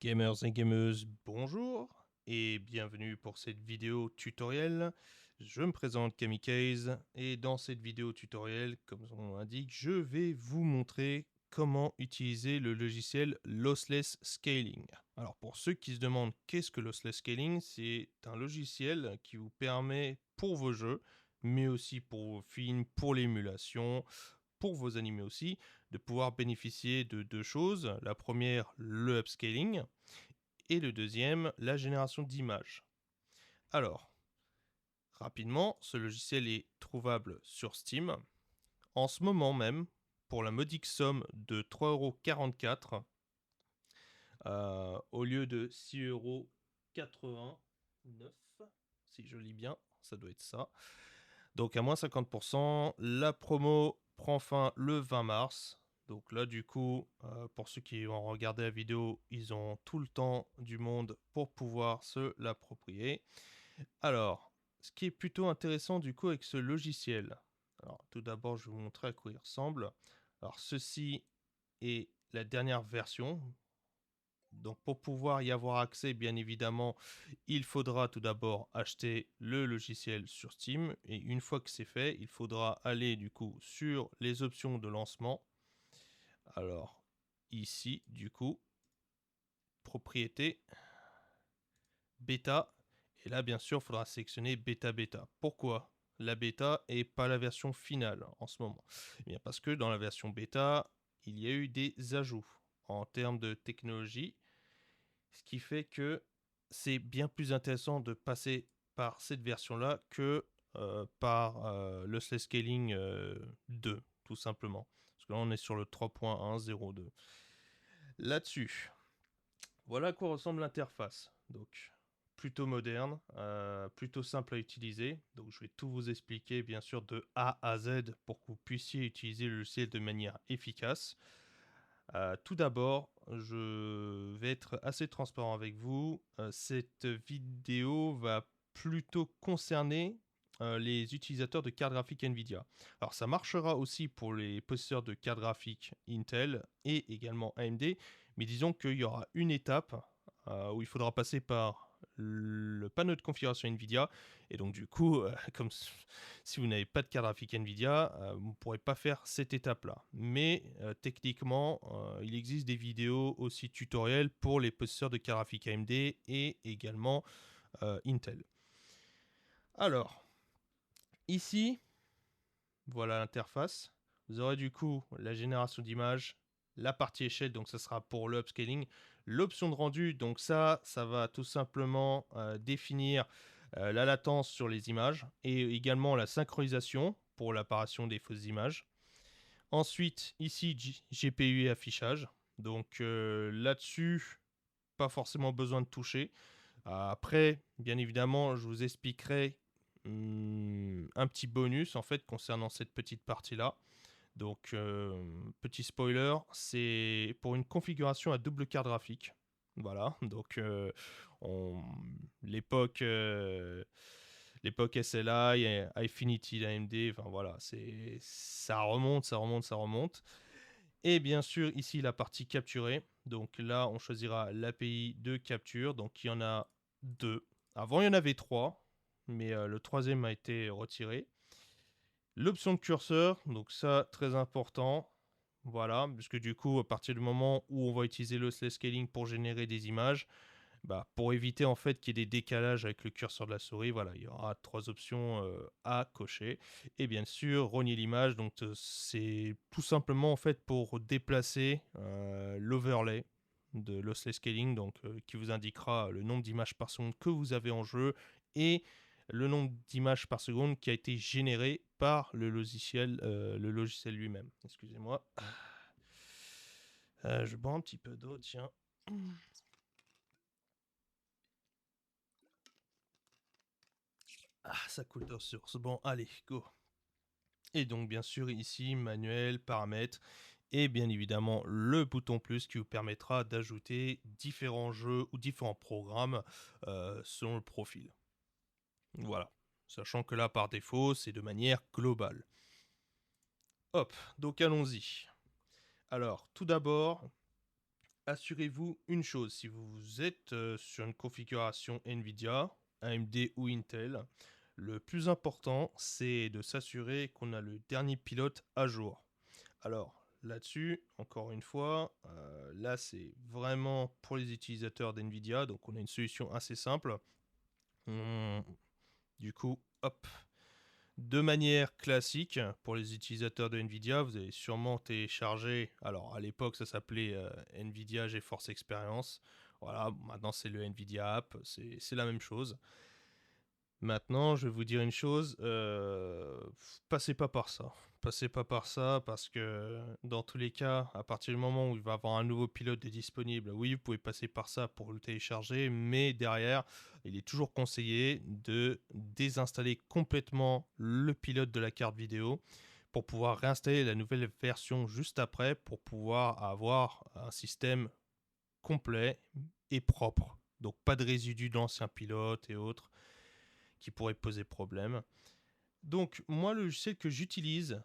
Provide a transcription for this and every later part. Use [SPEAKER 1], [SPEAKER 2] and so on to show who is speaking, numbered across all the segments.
[SPEAKER 1] Gamers et gameuses, bonjour et bienvenue pour cette vidéo tutoriel. Je me présente Kamikaze et dans cette vidéo tutoriel, comme son nom l'indique, je vais vous montrer comment utiliser le logiciel Lossless Scaling. Alors pour ceux qui se demandent qu'est-ce que Lossless Scaling, c'est un logiciel qui vous permet pour vos jeux, mais aussi pour vos films, pour l'émulation, pour vos animés aussi, de pouvoir bénéficier de deux choses. La première, le upscaling, et le deuxième, la génération d'images. Alors, rapidement, ce logiciel est trouvable sur Steam. En ce moment même, pour la modique somme de 3,44 €, au lieu de 6,89 €, si je lis bien, ça doit être ça. Donc à moins 50%, la promo prend fin le 20 mars. Donc là, du coup, pour ceux qui vont regarder la vidéo, ils ont tout le temps du monde pour pouvoir se l'approprier. Alors, ce qui est plutôt intéressant du coup avec ce logiciel. Alors, tout d'abord, je vais vous montrer à quoi il ressemble. Alors, ceci est la dernière version. Donc, pour pouvoir y avoir accès, bien évidemment, il faudra tout d'abord acheter le logiciel sur Steam. Et une fois que c'est fait, il faudra aller du coup sur les options de lancement. Alors, ici, du coup, propriété, bêta. Et là, bien sûr, il faudra sélectionner bêta-bêta. Pourquoi la bêta et pas la version finale en ce moment? Eh bien, parce que dans la version bêta, il y a eu des ajouts en termes de technologie, ce qui fait que c'est bien plus intéressant de passer par cette version-là que par le Slay Scaling 2, tout simplement. Parce que là, on est sur le 3.1.02. Là-dessus, voilà à quoi ressemble l'interface. Donc, plutôt moderne, plutôt simple à utiliser. Donc, je vais tout vous expliquer, bien sûr, de A à Z pour que vous puissiez utiliser le logiciel de manière efficace. Tout d'abord, je vais être assez transparent avec vous. Cette vidéo va plutôt concerner les utilisateurs de cartes graphiques Nvidia. Alors ça marchera aussi pour les possesseurs de cartes graphiques Intel et également AMD, mais disons qu'il y aura une étape où il faudra passer par le panneau de configuration Nvidia, et donc du coup, comme si vous n'avez pas de carte graphique Nvidia, vous ne pourrez pas faire cette étape-là. Mais techniquement, il existe des vidéos aussi tutoriels pour les possesseurs de carte graphique AMD et également Intel. Alors, ici, voilà l'interface. Vous aurez du coup la génération d'images, la partie échelle, donc ça sera pour le upscaling. L'option de rendu, donc ça va tout simplement définir la latence sur les images et également la synchronisation pour l'apparition des fausses images. Ensuite, ici, GPU et affichage. Donc là-dessus, pas forcément besoin de toucher. Après, bien évidemment, je vous expliquerai un petit bonus en fait concernant cette petite partie-là. Donc, petit spoiler, c'est pour une configuration à double carte graphique. Voilà, donc on, l'époque l'époque SLI, Infinity AMD, enfin voilà, ça remonte, ça remonte, ça remonte. Et bien sûr, ici, la partie capturée. Donc là, on choisira l'API de capture. Donc il y en a deux. Avant, il y en avait trois, mais le troisième a été retiré. L'option de curseur, donc ça, très important. Voilà, puisque du coup, à partir du moment où on va utiliser le slave scaling pour générer des images, bah, pour éviter en fait qu'il y ait des décalages avec le curseur de la souris, voilà, il y aura trois options à cocher. Et bien sûr, rogner l'image, donc c'est tout simplement en fait pour déplacer l'overlay de lossless scaling, donc qui vous indiquera le nombre d'images par seconde que vous avez en jeu et le nombre d'images par seconde qui a été généré par le logiciel lui-même. Excusez-moi. Je bois un petit peu d'eau, tiens. Ah, ça coule de source. Bon, allez, go. Et donc, bien sûr, ici, manuel, paramètres, et bien évidemment, le bouton plus qui vous permettra d'ajouter différents jeux ou différents programmes selon le profil. Voilà. Sachant que là, par défaut, c'est de manière globale. Hop, donc allons-y. Alors, tout d'abord, assurez-vous une chose, si vous êtes sur une configuration Nvidia, AMD ou Intel, le plus important, c'est de s'assurer qu'on a le dernier pilote à jour. Alors, là-dessus, encore une fois, là, c'est vraiment pour les utilisateurs d'Nvidia, donc on a une solution assez simple. Du coup, hop, de manière classique, pour les utilisateurs de Nvidia, vous allez sûrement télécharger, alors à l'époque ça s'appelait Nvidia GeForce Experience, voilà, maintenant c'est le Nvidia App, c'est la même chose. Maintenant, je vais vous dire une chose, passez pas par ça. Passez pas par ça parce que dans tous les cas, à partir du moment où il va y avoir un nouveau pilote de disponible, oui, vous pouvez passer par ça pour le télécharger, mais derrière, il est toujours conseillé de désinstaller complètement le pilote de la carte vidéo pour pouvoir réinstaller la nouvelle version juste après pour pouvoir avoir un système complet et propre. Donc pas de résidus d'anciens pilotes et autres qui pourrait poser problème. Donc moi le logiciel que j'utilise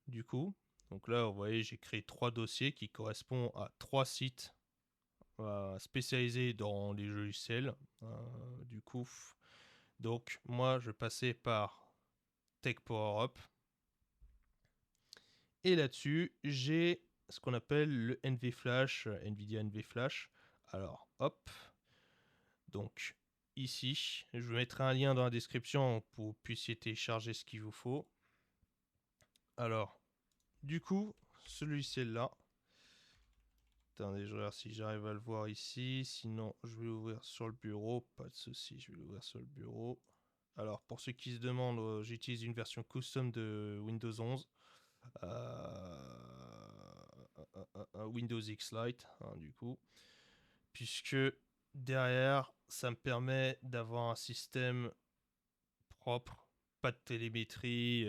[SPEAKER 1] du coup, donc là vous voyez j'ai créé 3 dossiers qui correspondent à 3 sites spécialisés dans les logiciels du coup. Donc moi je passais par Tech Power Up et là-dessus j'ai ce qu'on appelle le NV Flash, Nvidia NV Flash. Alors hop, donc ici, je vous mettrai un lien dans la description pour que vous puissiez télécharger ce qu'il vous faut. Alors, du coup, ce logiciel-là, attendez, je regarde si j'arrive à le voir ici. Sinon, je vais l'ouvrir sur le bureau. Pas de souci, je vais l'ouvrir sur le bureau. Alors, pour ceux qui se demandent, j'utilise une version custom de Windows 11. Windows X Lite, hein, du coup. Puisque derrière, ça me permet d'avoir un système propre, pas de télémétrie,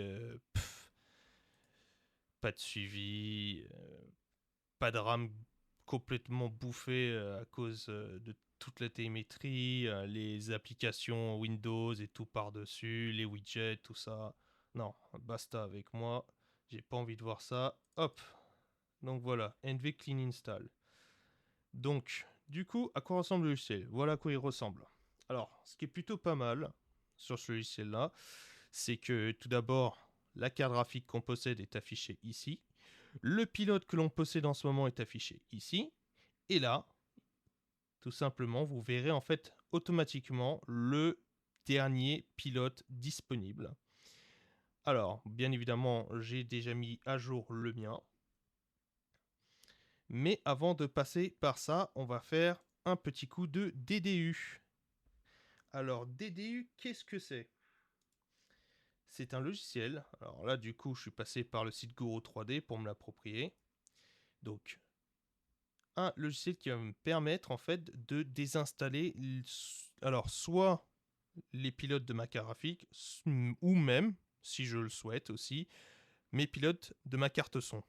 [SPEAKER 1] pas de suivi, pas de RAM complètement bouffée à cause de toute la télémétrie, les applications Windows et tout par-dessus, les widgets, tout ça. Non, basta avec moi. J'ai pas envie de voir ça. Hop. Donc voilà, NV Clean Install. Donc, du coup, à quoi ressemble le logiciel? Voilà à quoi il ressemble. Alors, ce qui est plutôt pas mal sur ce logiciel-là, c'est que tout d'abord, la carte graphique qu'on possède est affichée ici. Le pilote que l'on possède en ce moment est affiché ici. Et là, tout simplement, vous verrez en fait automatiquement le dernier pilote disponible. Alors, bien évidemment, j'ai déjà mis à jour le mien. Mais avant de passer par ça, on va faire un petit coup de DDU. Alors, DDU, qu'est-ce que c'est? C'est un logiciel. Alors là, du coup, je suis passé par le site Guru 3D pour me l'approprier. Donc, un logiciel qui va me permettre en fait de désinstaller alors soit les pilotes de ma carte graphique ou même, si je le souhaite aussi, mes pilotes de ma carte son.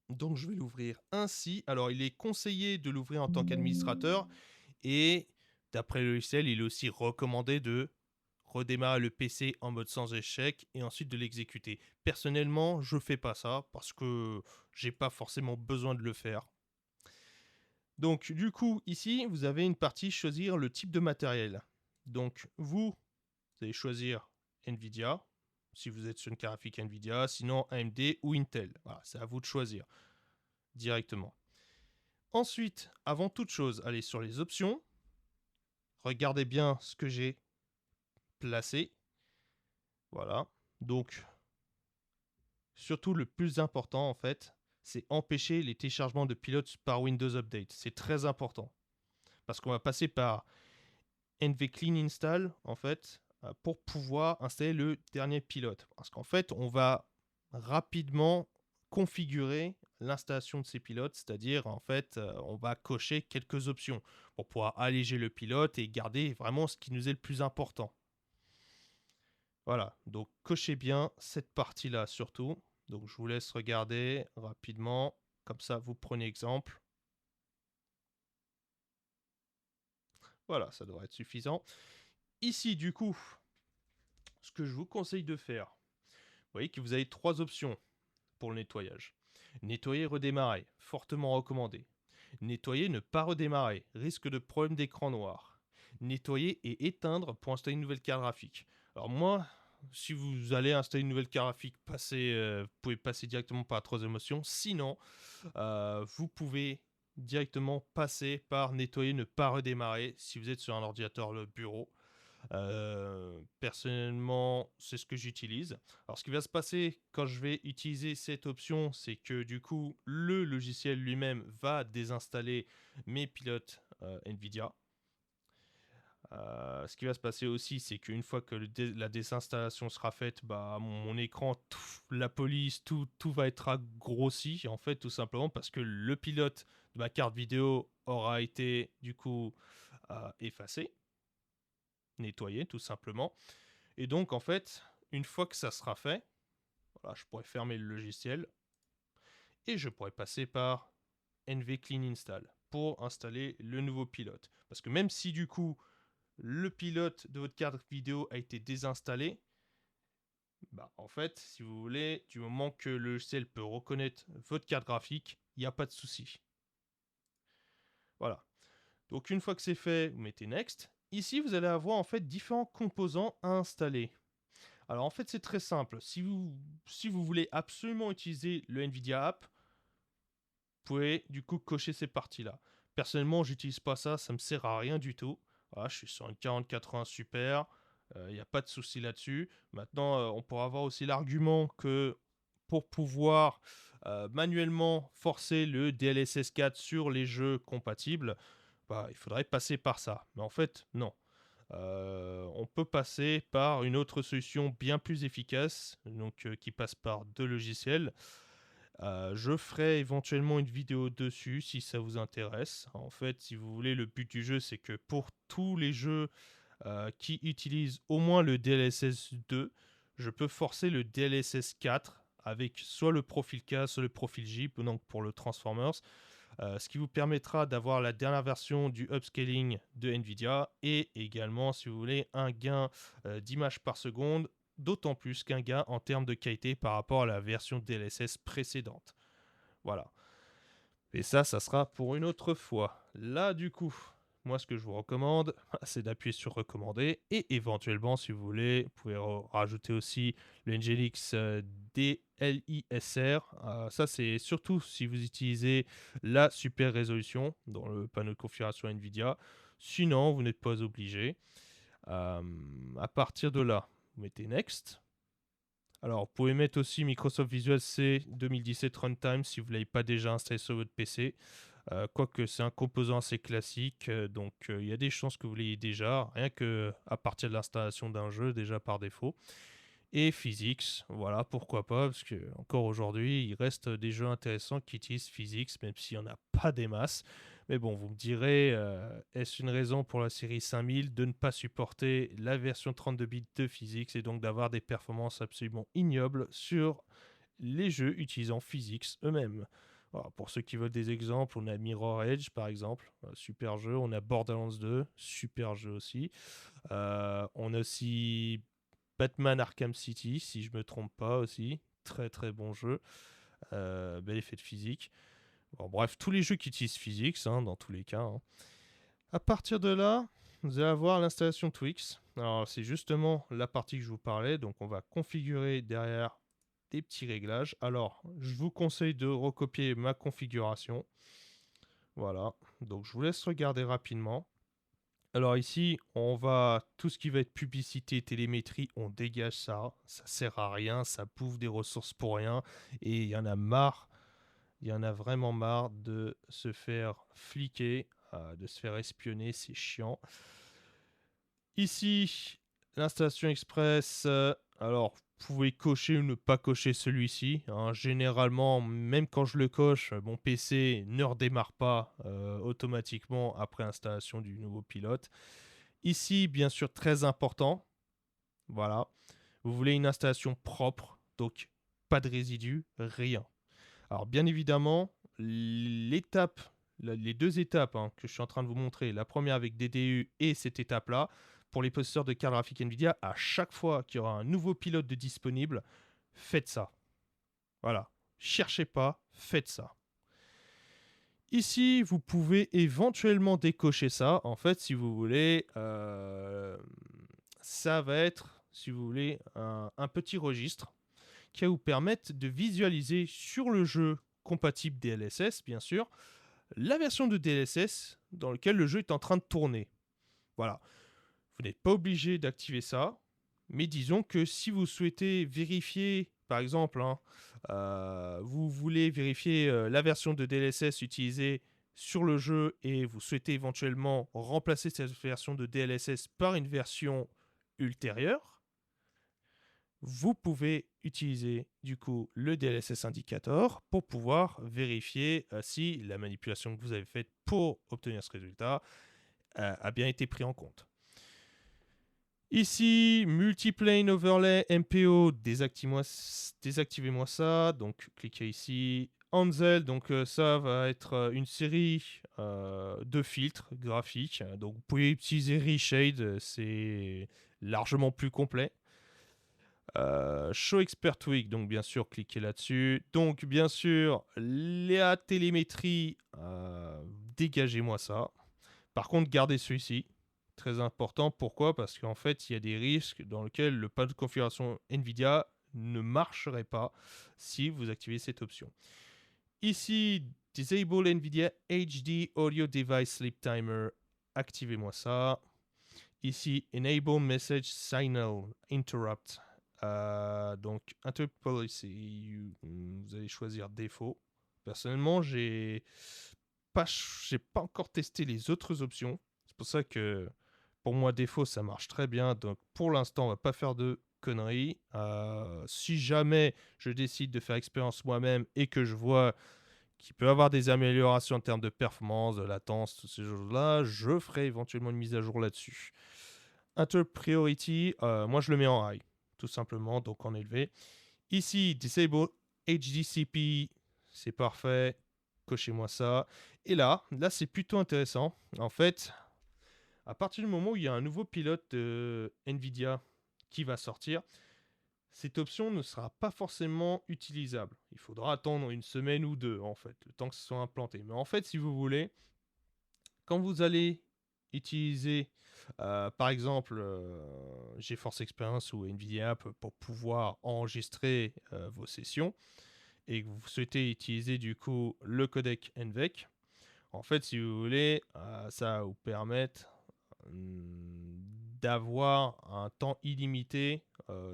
[SPEAKER 1] Donc je vais l'ouvrir ainsi. Alors il est conseillé de l'ouvrir en tant qu'administrateur et d'après le logiciel, il est aussi recommandé de redémarrer le PC en mode sans échec et ensuite de l'exécuter. Personnellement, je fais pas ça parce que j'ai pas forcément besoin de le faire. Donc du coup, ici, vous avez une partie choisir le type de matériel. Donc vous allez choisir Nvidia, si vous êtes sur une carte graphique Nvidia, sinon AMD ou Intel. Voilà, c'est à vous de choisir directement. Ensuite, avant toute chose, allez sur les options. Regardez bien ce que j'ai placé. Voilà. Donc, surtout le plus important en fait, c'est empêcher les téléchargements de pilotes par Windows Update. C'est très important. Parce qu'on va passer par NV Clean Install en fait pour pouvoir installer le dernier pilote. Parce qu'en fait, on va rapidement configurer l'installation de ces pilotes, c'est-à-dire en fait, on va cocher quelques options pour pouvoir alléger le pilote et garder vraiment ce qui nous est le plus important. Voilà, donc cochez bien cette partie-là surtout. Donc je vous laisse regarder rapidement, comme ça vous prenez exemple. Voilà, ça devrait être suffisant. Ici du coup, ce que je vous conseille de faire, vous voyez que vous avez 3 options pour le nettoyage. Nettoyer, redémarrer, fortement recommandé. Nettoyer, ne pas redémarrer, risque de problème d'écran noir. Nettoyer et éteindre pour installer une nouvelle carte graphique. Alors moi, si vous allez installer une nouvelle carte graphique, vous pouvez passer directement par la troisième option. Sinon, vous pouvez directement passer par nettoyer, ne pas redémarrer si vous êtes sur un ordinateur le bureau. Personnellement, c'est ce que j'utilise. Alors, ce qui va se passer quand je vais utiliser cette option, c'est que du coup, le logiciel lui-même va désinstaller mes pilotes NVIDIA. Ce qui va se passer aussi, c'est qu'une fois que la désinstallation sera faite, bah, mon écran, la police, tout va être grossi, en fait, tout simplement parce que le pilote de ma carte vidéo aura été, du coup, effacé, nettoyé, tout simplement. Et donc, en fait, une fois que ça sera fait, voilà, je pourrais fermer le logiciel et je pourrais passer par NV Clean Install pour installer le nouveau pilote. Parce que même si, du coup, le pilote de votre carte vidéo a été désinstallé, bah, en fait, si vous voulez, du moment que le logiciel peut reconnaître votre carte graphique, il n'y a pas de souci. Voilà. Donc une fois que c'est fait, vous mettez Next. Ici, vous allez avoir en fait différents composants à installer. Alors en fait, c'est très simple. Si vous voulez absolument utiliser le NVIDIA App, vous pouvez du coup cocher ces parties-là. Personnellement, j'utilise pas ça, ça me sert à rien du tout. Voilà, je suis sur une 4080 Super, il n'y a pas de souci là-dessus. Maintenant, on pourra avoir aussi l'argument que pour pouvoir manuellement forcer le DLSS 4 sur les jeux compatibles, bah, il faudrait passer par ça. Mais en fait, non. On peut passer par une autre solution bien plus efficace, donc qui passe par deux logiciels. Je ferai éventuellement une vidéo dessus si ça vous intéresse. En fait, si vous voulez, le but du jeu, c'est que pour tous les jeux qui utilisent au moins le DLSS 2, je peux forcer le DLSS 4 avec soit le profil K, soit le profil J, donc pour le Transformers, ce qui vous permettra d'avoir la dernière version du upscaling de Nvidia et également, si vous voulez, un gain d'images par seconde, d'autant plus qu'un gain en termes de qualité par rapport à la version DLSS précédente. Voilà. Et ça sera pour une autre fois. Là, du coup, moi, ce que je vous recommande, c'est d'appuyer sur recommander et éventuellement, si vous voulez, vous pouvez rajouter aussi le Nginx DLISR. Ça, c'est surtout si vous utilisez la super résolution dans le panneau de configuration NVIDIA. Sinon, vous n'êtes pas obligé. À partir de là, vous mettez Next. Alors, vous pouvez mettre aussi Microsoft Visual C 2017 Runtime si vous ne l'avez pas déjà installé sur votre PC. Quoique c'est un composant assez classique, donc il y a des chances que vous l'ayez déjà, rien que à partir de l'installation d'un jeu déjà par défaut. Et Physics, voilà, pourquoi pas, parce que encore aujourd'hui, il reste des jeux intéressants qui utilisent Physics, même s'il n'y en a pas des masses. Mais bon, vous me direz, est-ce une raison pour la série 5000 de ne pas supporter la version 32 bits de Physics et donc d'avoir des performances absolument ignobles sur les jeux utilisant Physics eux-mêmes? Alors, pour ceux qui veulent des exemples, on a Mirror Edge par exemple, super jeu. On a Borderlands 2, super jeu aussi. On a aussi Batman Arkham City, si je me trompe pas aussi. Très très bon jeu. Bel effet de physique. Bon, bref, tous les jeux qui utilisent Physics, hein, dans tous les cas. Hein. À partir de là, vous allez avoir l'installation Twix. Alors, c'est justement la partie que je vous parlais. Donc, on va configurer derrière des petits réglages. Alors, je vous conseille de recopier ma configuration. Voilà. Donc, je vous laisse regarder rapidement. Alors ici, on va tout ce qui va être publicité, télémétrie, on dégage ça. Ça sert à rien, ça bouffe des ressources pour rien. Et il y en a marre, il y en a vraiment marre de se faire fliquer, de se faire espionner, c'est chiant. Ici, l'installation express. Alors, vous pouvez cocher ou ne pas cocher celui-ci. Hein. Généralement, même quand je le coche, mon PC ne redémarre pas automatiquement après installation du nouveau pilote. Ici, bien sûr, très important. Voilà. Vous voulez une installation propre, donc pas de résidus, rien. Alors, bien évidemment, les deux étapes hein, que je suis en train de vous montrer, la première avec DDU et cette étape-là, pour les possesseurs de cartes graphiques Nvidia, à chaque fois qu'il y aura un nouveau pilote de disponible, faites ça. Voilà. Cherchez pas, faites ça. Ici, vous pouvez éventuellement décocher ça. En fait, si vous voulez, ça va être, si vous voulez, un petit registre qui va vous permettre de visualiser sur le jeu compatible DLSS, bien sûr, la version de DLSS dans laquelle le jeu est en train de tourner. Voilà. Vous n'êtes pas obligé d'activer ça, mais disons que si vous souhaitez vérifier, par exemple, vous voulez vérifier la version de DLSS utilisée sur le jeu et vous souhaitez éventuellement remplacer cette version de DLSS par une version ultérieure, vous pouvez utiliser du coup le DLSS Indicator pour pouvoir vérifier si la manipulation que vous avez faite pour obtenir ce résultat a bien été pris en compte. Ici, Multiplane Overlay MPO, désactivez-moi ça. Donc, cliquez ici. Ansel, donc ça va être une série de filtres graphiques. Donc, vous pouvez utiliser Reshade, c'est largement plus complet. Show Expert Tweak, donc bien sûr, cliquez là-dessus. Donc, bien sûr, la télémétrie, dégagez-moi ça. Par contre, gardez celui-ci. Très important. Pourquoi? Parce qu'en fait, il y a des risques dans lesquels le panneau de configuration NVIDIA ne marcherait pas si vous activez cette option. Ici, Disable NVIDIA HD Audio Device Sleep Timer. Activez-moi ça. Ici, Enable Message Signal Interrupt. Donc, Interrupt Policy, vous allez choisir défaut. Personnellement, j'ai pas encore testé les autres options. C'est pour ça que pour moi, défaut, ça marche très bien. Donc, pour l'instant, on va pas faire de conneries. Si jamais je décide de faire expérience moi-même et que je vois qu'il peut y avoir des améliorations en termes de performance, de latence, tous ces choses-là, je ferai éventuellement une mise à jour là-dessus. Inter Priority, moi je le mets en high, tout simplement, donc en élevé. Ici, Disable HDCP, c'est parfait. Cochez-moi ça. Et là c'est plutôt intéressant. En fait, à partir du moment où il y a un nouveau pilote de NVIDIA qui va sortir, cette option ne sera pas forcément utilisable. Il faudra attendre une semaine ou deux, en fait, le temps que ce soit implanté. Mais en fait, si vous voulez, quand vous allez utiliser, par exemple, GeForce Experience ou NVIDIA App pour pouvoir enregistrer vos sessions, et que vous souhaitez utiliser du coup le codec NVEC, en fait, si vous voulez, ça va vous permettre d'avoir un temps illimité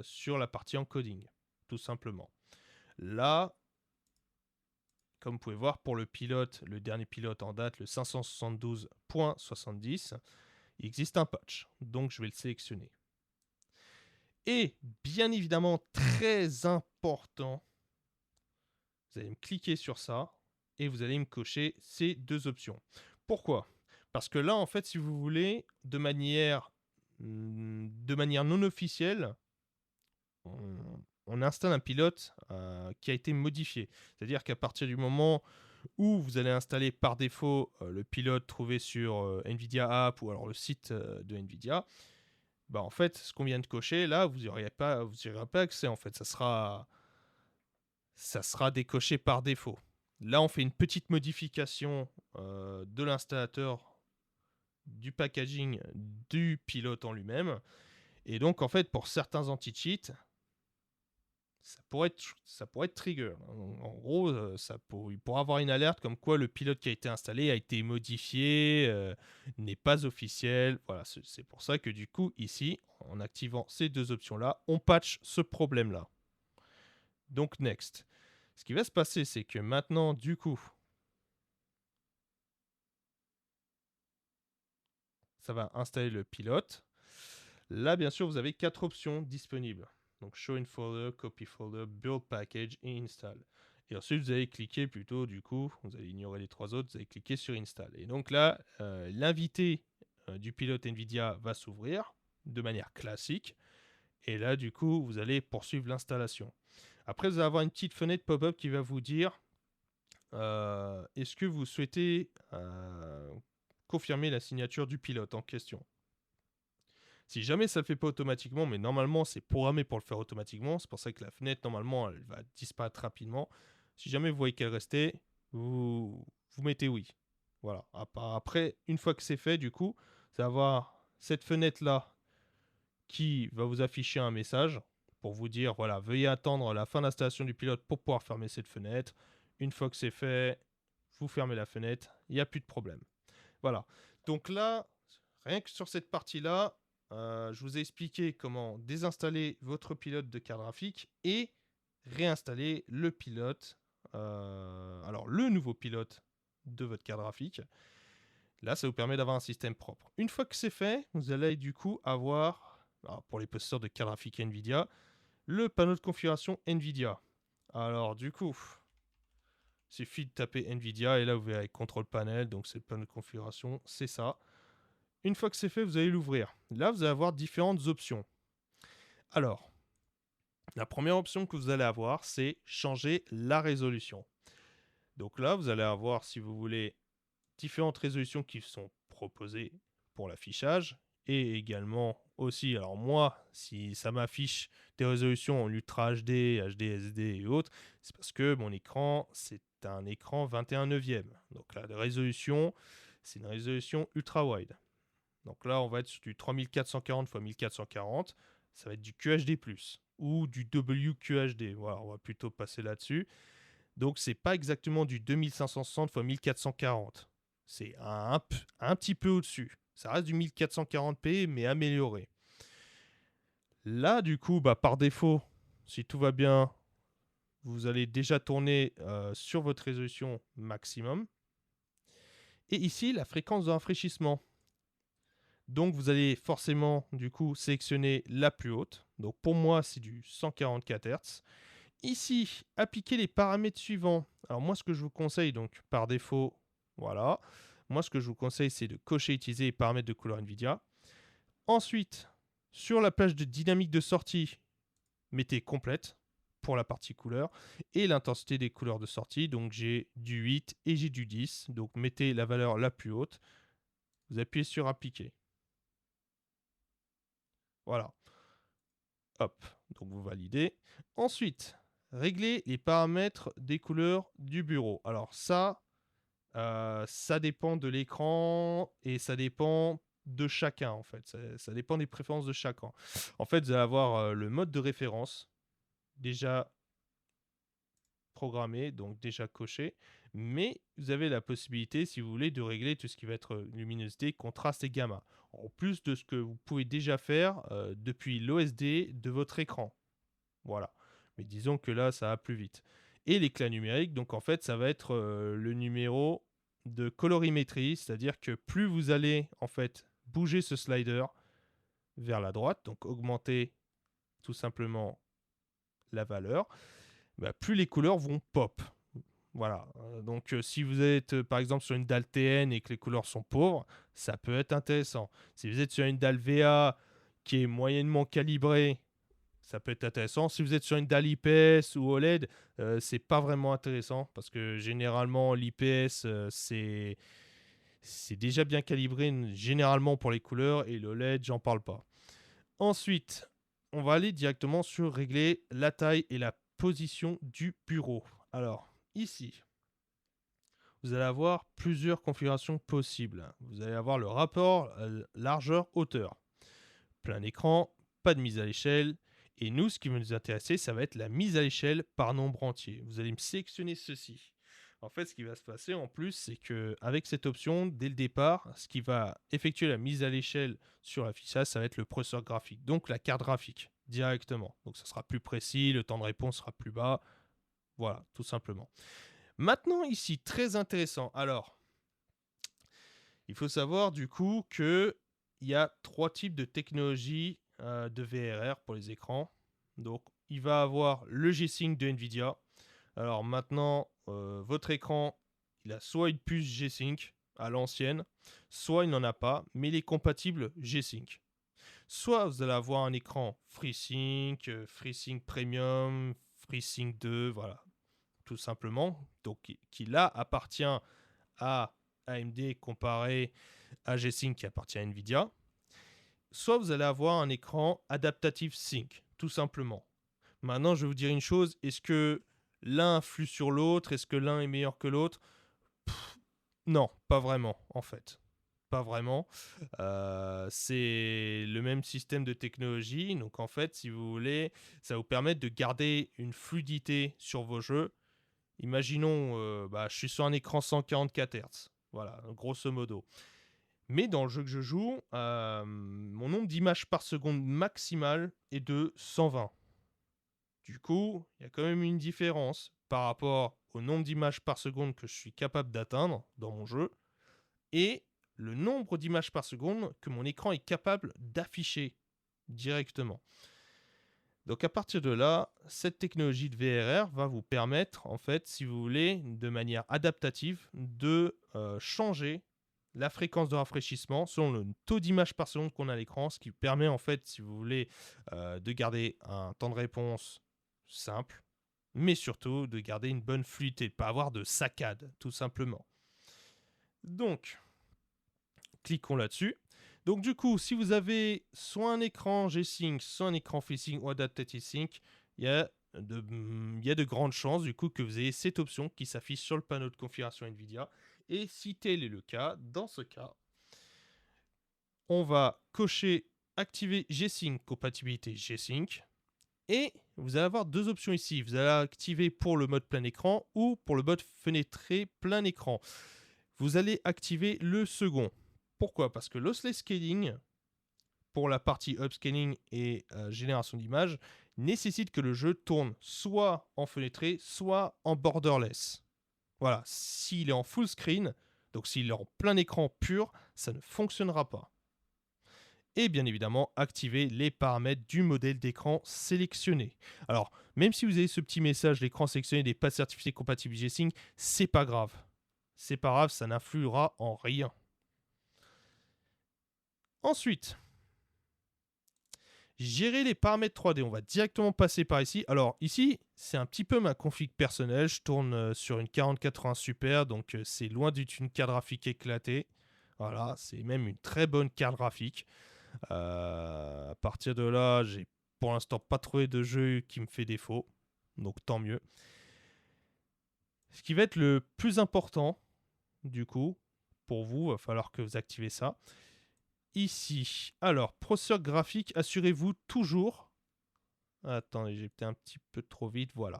[SPEAKER 1] sur la partie encoding, tout simplement. Là, comme vous pouvez voir, pour le pilote, le dernier pilote en date, le 572.70, il existe un patch, donc je vais le sélectionner. Et bien évidemment, très important, vous allez me cliquer sur ça et vous allez me cocher ces deux options. Pourquoi? Parce que là, en fait, si vous voulez, de manière non officielle, on installe un pilote qui a été modifié. C'est-à-dire qu'à partir du moment où vous allez installer par défaut le pilote trouvé sur NVIDIA App ou alors le site de NVIDIA, bah en fait, ce qu'on vient de cocher, là, vous n'y aurez pas accès. En fait, ça sera décoché par défaut. Là, on fait une petite modification de l'installateur, du packaging du pilote en lui-même. Et donc, en fait, pour certains anti-cheats, ça pourrait être trigger. En gros, il pourra avoir une alerte comme quoi le pilote qui a été installé a été modifié, n'est pas officiel. Voilà, c'est pour ça que du coup, ici, en activant ces deux options-là, on patch ce problème-là. Donc, next. Ce qui va se passer, c'est que maintenant, du coup, ça va installer le pilote. Là, bien sûr, vous avez 4 options disponibles. Donc, Show in Folder, Copy Folder, Build Package et Install. Et ensuite, vous allez cliquer plutôt, du coup, vous allez ignorer les 3 autres, vous allez cliquer sur Install. Et donc là, l'invité du pilote NVIDIA va s'ouvrir de manière classique. Et là, du coup, vous allez poursuivre l'installation. Après, vous allez avoir une petite fenêtre pop-up qui va vous dire est-ce que vous souhaitez confirmer la signature du pilote en question. Si jamais ça ne le fait pas automatiquement, mais normalement c'est programmé pour le faire automatiquement, c'est pour ça que la fenêtre normalement elle va disparaître rapidement. Si jamais vous voyez qu'elle restait, vous vous mettez oui. Voilà. Après, une fois que c'est fait, du coup, vous allez avoir cette fenêtre-là qui va vous afficher un message pour vous dire, voilà, veuillez attendre la fin d'installation du pilote pour pouvoir fermer cette fenêtre. Une fois que c'est fait, vous fermez la fenêtre, il n'y a plus de problème. Voilà. Donc là, rien que sur cette partie-là, je vous ai expliqué comment désinstaller votre pilote de carte graphique et réinstaller le pilote, alors le nouveau pilote de votre carte graphique. Là, ça vous permet d'avoir un système propre. Une fois que c'est fait, vous allez du coup avoir, alors pour les possesseurs de carte graphique NVIDIA, le panneau de configuration NVIDIA. Alors du coup, il suffit de taper NVIDIA et là vous verrez contrôle panel, donc c'est le panneau de configuration, c'est ça. Une fois que c'est fait, vous allez l'ouvrir. Là, vous allez avoir différentes options. Alors, la première option que vous allez avoir, c'est changer la résolution. Donc là, vous allez avoir, si vous voulez, différentes résolutions qui sont proposées pour l'affichage et également aussi, alors moi, si ça m'affiche des résolutions en Ultra HD, HDSD et autres, c'est parce que mon écran, c'est un écran 21 neuvième. Donc la résolution, c'est une résolution ultra wide. Donc là, on va être sur du 3440 x 1440, ça va être du QHD+, ou du WQHD. Voilà, on va plutôt passer là-dessus. Donc c'est pas exactement du 2560 x 1440. C'est un petit peu au-dessus. Ça reste du 1440p, mais amélioré. Là, du coup, par défaut, si tout va bien, vous allez déjà tourner sur votre résolution maximum. Et ici, la fréquence de rafraîchissement. Donc, vous allez forcément, du coup, sélectionner la plus haute. Donc, pour moi, c'est du 144 Hz. Ici, appliquez les paramètres suivants. Alors, moi, ce que je vous conseille, donc, par défaut, voilà. Moi, ce que je vous conseille, c'est de cocher et utiliser les paramètres de couleur NVIDIA. Ensuite, sur la plage de dynamique de sortie, mettez complète pour la partie couleur et l'intensité des couleurs de sortie. Donc, j'ai du 8 et j'ai du 10. Donc, mettez la valeur la plus haute. Vous appuyez sur appliquer. Voilà. Hop, donc vous validez. Ensuite, réglez les paramètres des couleurs du bureau. Alors ça dépend de l'écran et ça dépend de chacun en fait. Ça dépend des préférences de chacun. En fait, vous allez avoir le mode de référence déjà programmé, donc déjà coché. Mais vous avez la possibilité, si vous voulez, de régler tout ce qui va être luminosité, contraste et gamma. En plus de ce que vous pouvez déjà faire depuis l'OSD de votre écran. Voilà. Mais disons que là, ça va plus vite. Et l'éclat numérique, donc en fait, ça va être le numéro de colorimétrie, c'est-à-dire que plus vous allez en fait bouger ce slider vers la droite, donc augmenter tout simplement la valeur, plus les couleurs vont pop. Voilà. Donc si vous êtes par exemple sur une dalle TN et que les couleurs sont pauvres, ça peut être intéressant. Si vous êtes sur une dalle VA qui est moyennement calibrée, ça peut être intéressant. Si vous êtes sur une dalle IPS ou OLED, c'est pas vraiment intéressant parce que généralement l'IPS c'est déjà bien calibré généralement pour les couleurs et l'OLED j'en parle pas. Ensuite, on va aller directement sur régler la taille et la position du bureau. Alors ici, vous allez avoir plusieurs configurations possibles. Vous allez avoir le rapport largeur-hauteur, plein écran, pas de mise à l'échelle. Et nous, ce qui va nous intéresser, ça va être la mise à l'échelle par nombre entier. Vous allez me sélectionner ceci. En fait, ce qui va se passer en plus, c'est qu'avec cette option, dès le départ, ce qui va effectuer la mise à l'échelle sur l'affichage, ça va être le processeur graphique, donc la carte graphique, directement. Donc ça sera plus précis, le temps de réponse sera plus bas. Voilà, tout simplement. Maintenant, ici, très intéressant. Alors, il faut savoir du coup qu'il y a 3 types de technologies de VRR pour les écrans. Donc, il va avoir le G-Sync de NVIDIA. Alors maintenant, votre écran, il a soit une puce G-Sync à l'ancienne, soit il n'en a pas, mais il est compatible G-Sync. Soit vous allez avoir un écran FreeSync, FreeSync Premium, FreeSync 2, voilà, tout simplement. Donc, qui là appartient à AMD comparé à G-Sync qui appartient à NVIDIA. Soit vous allez avoir un écran Adaptative Sync, tout simplement. Maintenant, je vais vous dire une chose, est-ce que l'un influe sur l'autre? Est-ce que l'un est meilleur que l'autre? Non, pas vraiment, en fait. Pas vraiment. C'est le même système de technologie. Donc, en fait, si vous voulez, ça vous permet de garder une fluidité sur vos jeux. Imaginons, je suis sur un écran 144 Hz. Voilà, grosso modo. Mais dans le jeu que je joue, mon nombre d'images par seconde maximal est de 120. Du coup, il y a quand même une différence par rapport au nombre d'images par seconde que je suis capable d'atteindre dans mon jeu et le nombre d'images par seconde que mon écran est capable d'afficher directement. Donc à partir de là, cette technologie de VRR va vous permettre, en fait, si vous voulez, de manière adaptative, de changer la fréquence de rafraîchissement selon le taux d'image par seconde qu'on a à l'écran, ce qui permet, en fait, si vous voulez, de garder un temps de réponse simple, mais surtout de garder une bonne fluidité, de ne pas avoir de saccade, tout simplement. Donc, cliquons là-dessus. Donc du coup, si vous avez soit un écran G-Sync, soit un écran FreeSync ou Adaptive Sync, il y a de grandes chances du coup que vous ayez cette option qui s'affiche sur le panneau de configuration NVIDIA. Et si tel est le cas, dans ce cas, on va cocher activer G-Sync, compatibilité G-Sync. Et vous allez avoir deux options ici. Vous allez activer pour le mode plein écran ou pour le mode fenêtré plein écran. Vous allez activer le second. Pourquoi ? Parce que lossless scaling, pour la partie upscaling et génération d'images, nécessite que le jeu tourne soit en fenêtré, soit en borderless. Voilà, s'il est en full screen, donc s'il est en plein écran pur, ça ne fonctionnera pas. Et bien évidemment, activer les paramètres du modèle d'écran sélectionné. Alors, même si vous avez ce petit message, l'écran sélectionné n'est pas certifié compatible G-Sync, c'est pas grave. C'est pas grave, ça n'influera en rien. Ensuite, gérer les paramètres 3D. On va directement passer par ici. Alors ici, c'est un petit peu ma config personnelle. Je tourne sur une 4080 Super, donc c'est loin d'être une carte graphique éclatée. Voilà, c'est même une très bonne carte graphique. À partir de là, j'ai pour l'instant pas trouvé de jeu qui me fait défaut. Donc tant mieux. Ce qui va être le plus important, du coup, pour vous, il va falloir que vous activez ça. Ici, alors, processeur graphique, assurez-vous toujours... Attendez, j'ai peut-être un petit peu trop vite, voilà.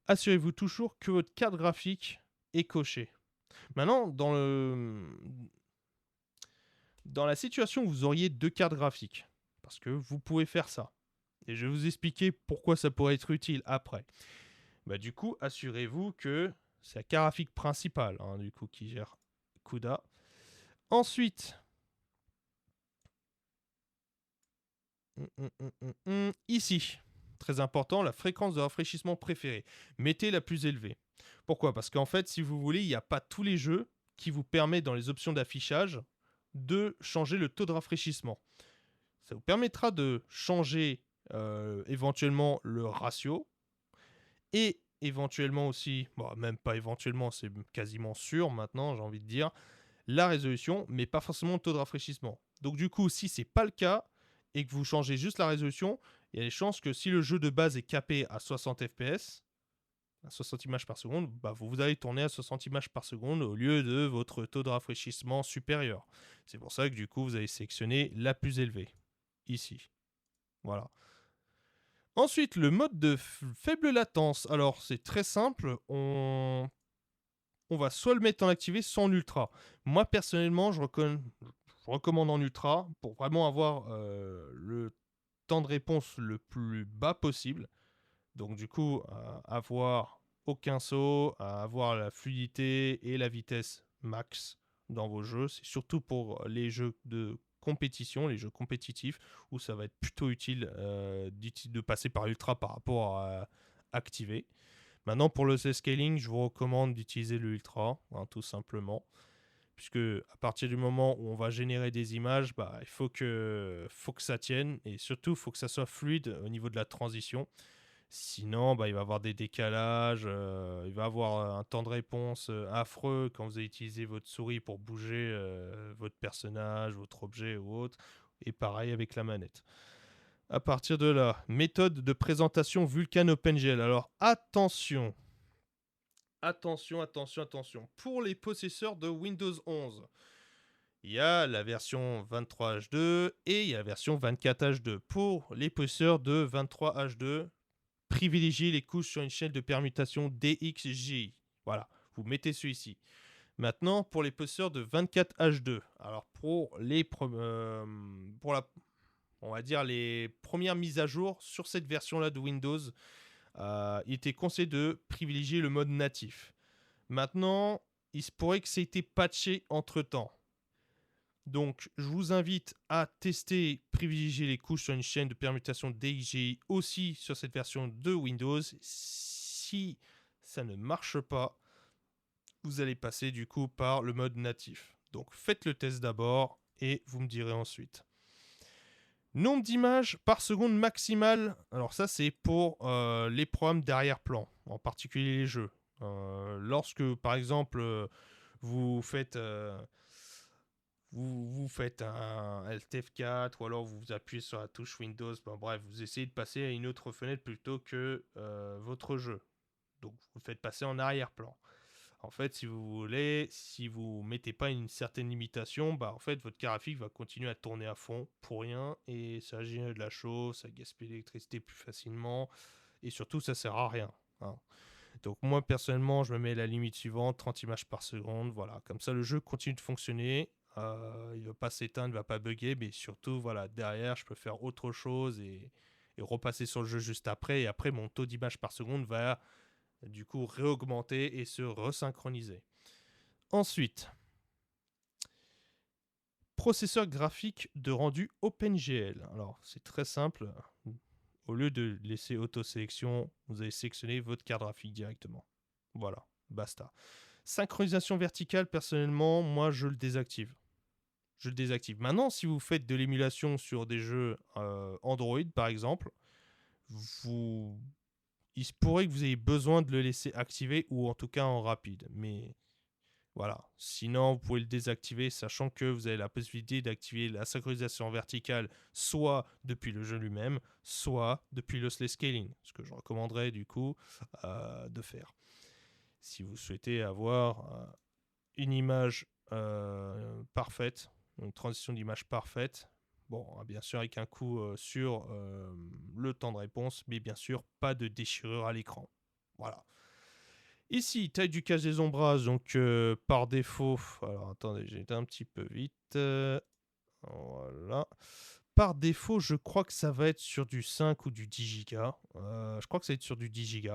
[SPEAKER 1] Assurez-vous toujours que votre carte graphique est cochée. Maintenant, dans la situation où vous auriez deux cartes graphiques, parce que vous pouvez faire ça, et je vais vous expliquer pourquoi ça pourrait être utile après. Du coup, assurez-vous que c'est la carte graphique principale, du coup, qui gère CUDA. Ensuite, ici, très important, la fréquence de rafraîchissement préférée. Mettez la plus élevée. Pourquoi ? Parce qu'en fait, si vous voulez, il n'y a pas tous les jeux qui vous permettent dans les options d'affichage de changer le taux de rafraîchissement. Ça vous permettra de changer éventuellement le ratio et éventuellement aussi, même pas éventuellement, c'est quasiment sûr maintenant, j'ai envie de dire, la résolution, mais pas forcément le taux de rafraîchissement. Donc du coup, si c'est pas le cas et que vous changez juste la résolution, il y a des chances que si le jeu de base est capé à 60 fps, à 60 images par seconde, vous allez tourner à 60 images par seconde au lieu de votre taux de rafraîchissement supérieur. C'est pour ça que du coup, vous allez sélectionner la plus élevée, ici. Voilà. Ensuite, le mode de faible latence. Alors, c'est très simple. On va soit le mettre en activé, soit en ultra. Moi, personnellement, je recommande en ultra pour vraiment avoir le temps de réponse le plus bas possible. Donc, du coup, avoir aucun saut, avoir la fluidité et la vitesse max dans vos jeux. C'est surtout pour les jeux de compétition, les jeux compétitifs, où ça va être plutôt utile de passer par ultra par rapport à activer. Maintenant, pour le scaling, je vous recommande d'utiliser le ultra, tout simplement. Puisque à partir du moment où on va générer des images, il faut que ça tienne. Et surtout, il faut que ça soit fluide au niveau de la transition. Sinon, il va y avoir des décalages, il va y avoir un temps de réponse affreux quand vous allez utiliser votre souris pour bouger votre personnage, votre objet ou autre. Et pareil avec la manette. À partir de là, méthode de présentation Vulkan OpenGL. Alors attention, attention, attention, attention. Pour les possesseurs de Windows 11, il y a la version 23H2 et il y a la version 24H2. Pour les possesseurs de 23H2, privilégiez les couches sur une chaîne de permutation DXJ. Voilà, vous mettez celui-ci. Maintenant, pour les possesseurs de 24H2, alors pour on va dire les premières mises à jour sur cette version-là de Windows, il était conseillé de privilégier le mode natif. Maintenant, il se pourrait que ça ait été patché entre-temps. Donc, je vous invite à tester, privilégier les couches sur une chaîne de permutation DXJ aussi sur cette version de Windows. Si ça ne marche pas, vous allez passer du coup par le mode natif. Donc, faites le test d'abord et vous me direz ensuite. Nombre d'images par seconde maximale. Alors ça, c'est pour les programmes d'arrière-plan, en particulier les jeux. Lorsque, par exemple, vous faites un Alt F4 ou alors vous appuyez sur la touche Windows, bref, vous essayez de passer à une autre fenêtre plutôt que votre jeu. Donc vous le faites passer en arrière-plan. En fait, si vous voulez, si vous mettez pas une certaine limitation, en fait, votre carte graphique va continuer à tourner à fond pour rien et ça génère de la chauffe, ça gaspille l'électricité plus facilement et surtout, ça sert à rien. Hein. Donc moi, personnellement, je me mets la limite suivante, 30 images par seconde. Voilà, comme ça, le jeu continue de fonctionner. Il ne va pas s'éteindre, il ne va pas bugger, mais surtout, voilà, derrière, je peux faire autre chose et repasser sur le jeu juste après. Et après, mon taux d'image par seconde va du coup réaugmenter et se resynchroniser. Ensuite, processeur graphique de rendu OpenGL. Alors, c'est très simple. Au lieu de laisser auto-sélection, vous allez sélectionner votre carte graphique directement. Voilà, basta. Synchronisation verticale, personnellement, moi, je le désactive. Je le désactive. Maintenant, si vous faites de l'émulation sur des jeux Android, par exemple, il se pourrait que vous ayez besoin de le laisser activer ou en tout cas en rapide. Mais voilà. Sinon, vous pouvez le désactiver, sachant que vous avez la possibilité d'activer la synchronisation verticale soit depuis le jeu lui-même, soit depuis le slay scaling. Ce que je recommanderais du coup de faire. Si vous souhaitez avoir une image parfaite, une transition d'image parfaite, bon, bien sûr avec un coup sur le temps de réponse, mais bien sûr pas de déchirure à l'écran. Voilà. Ici, taille du cache des ombrages, donc par défaut. Alors attendez, j'ai été un petit peu vite. Voilà. Par défaut, je crois que ça va être sur du 5 ou du 10 Go. Je crois que ça va être sur du 10 Go.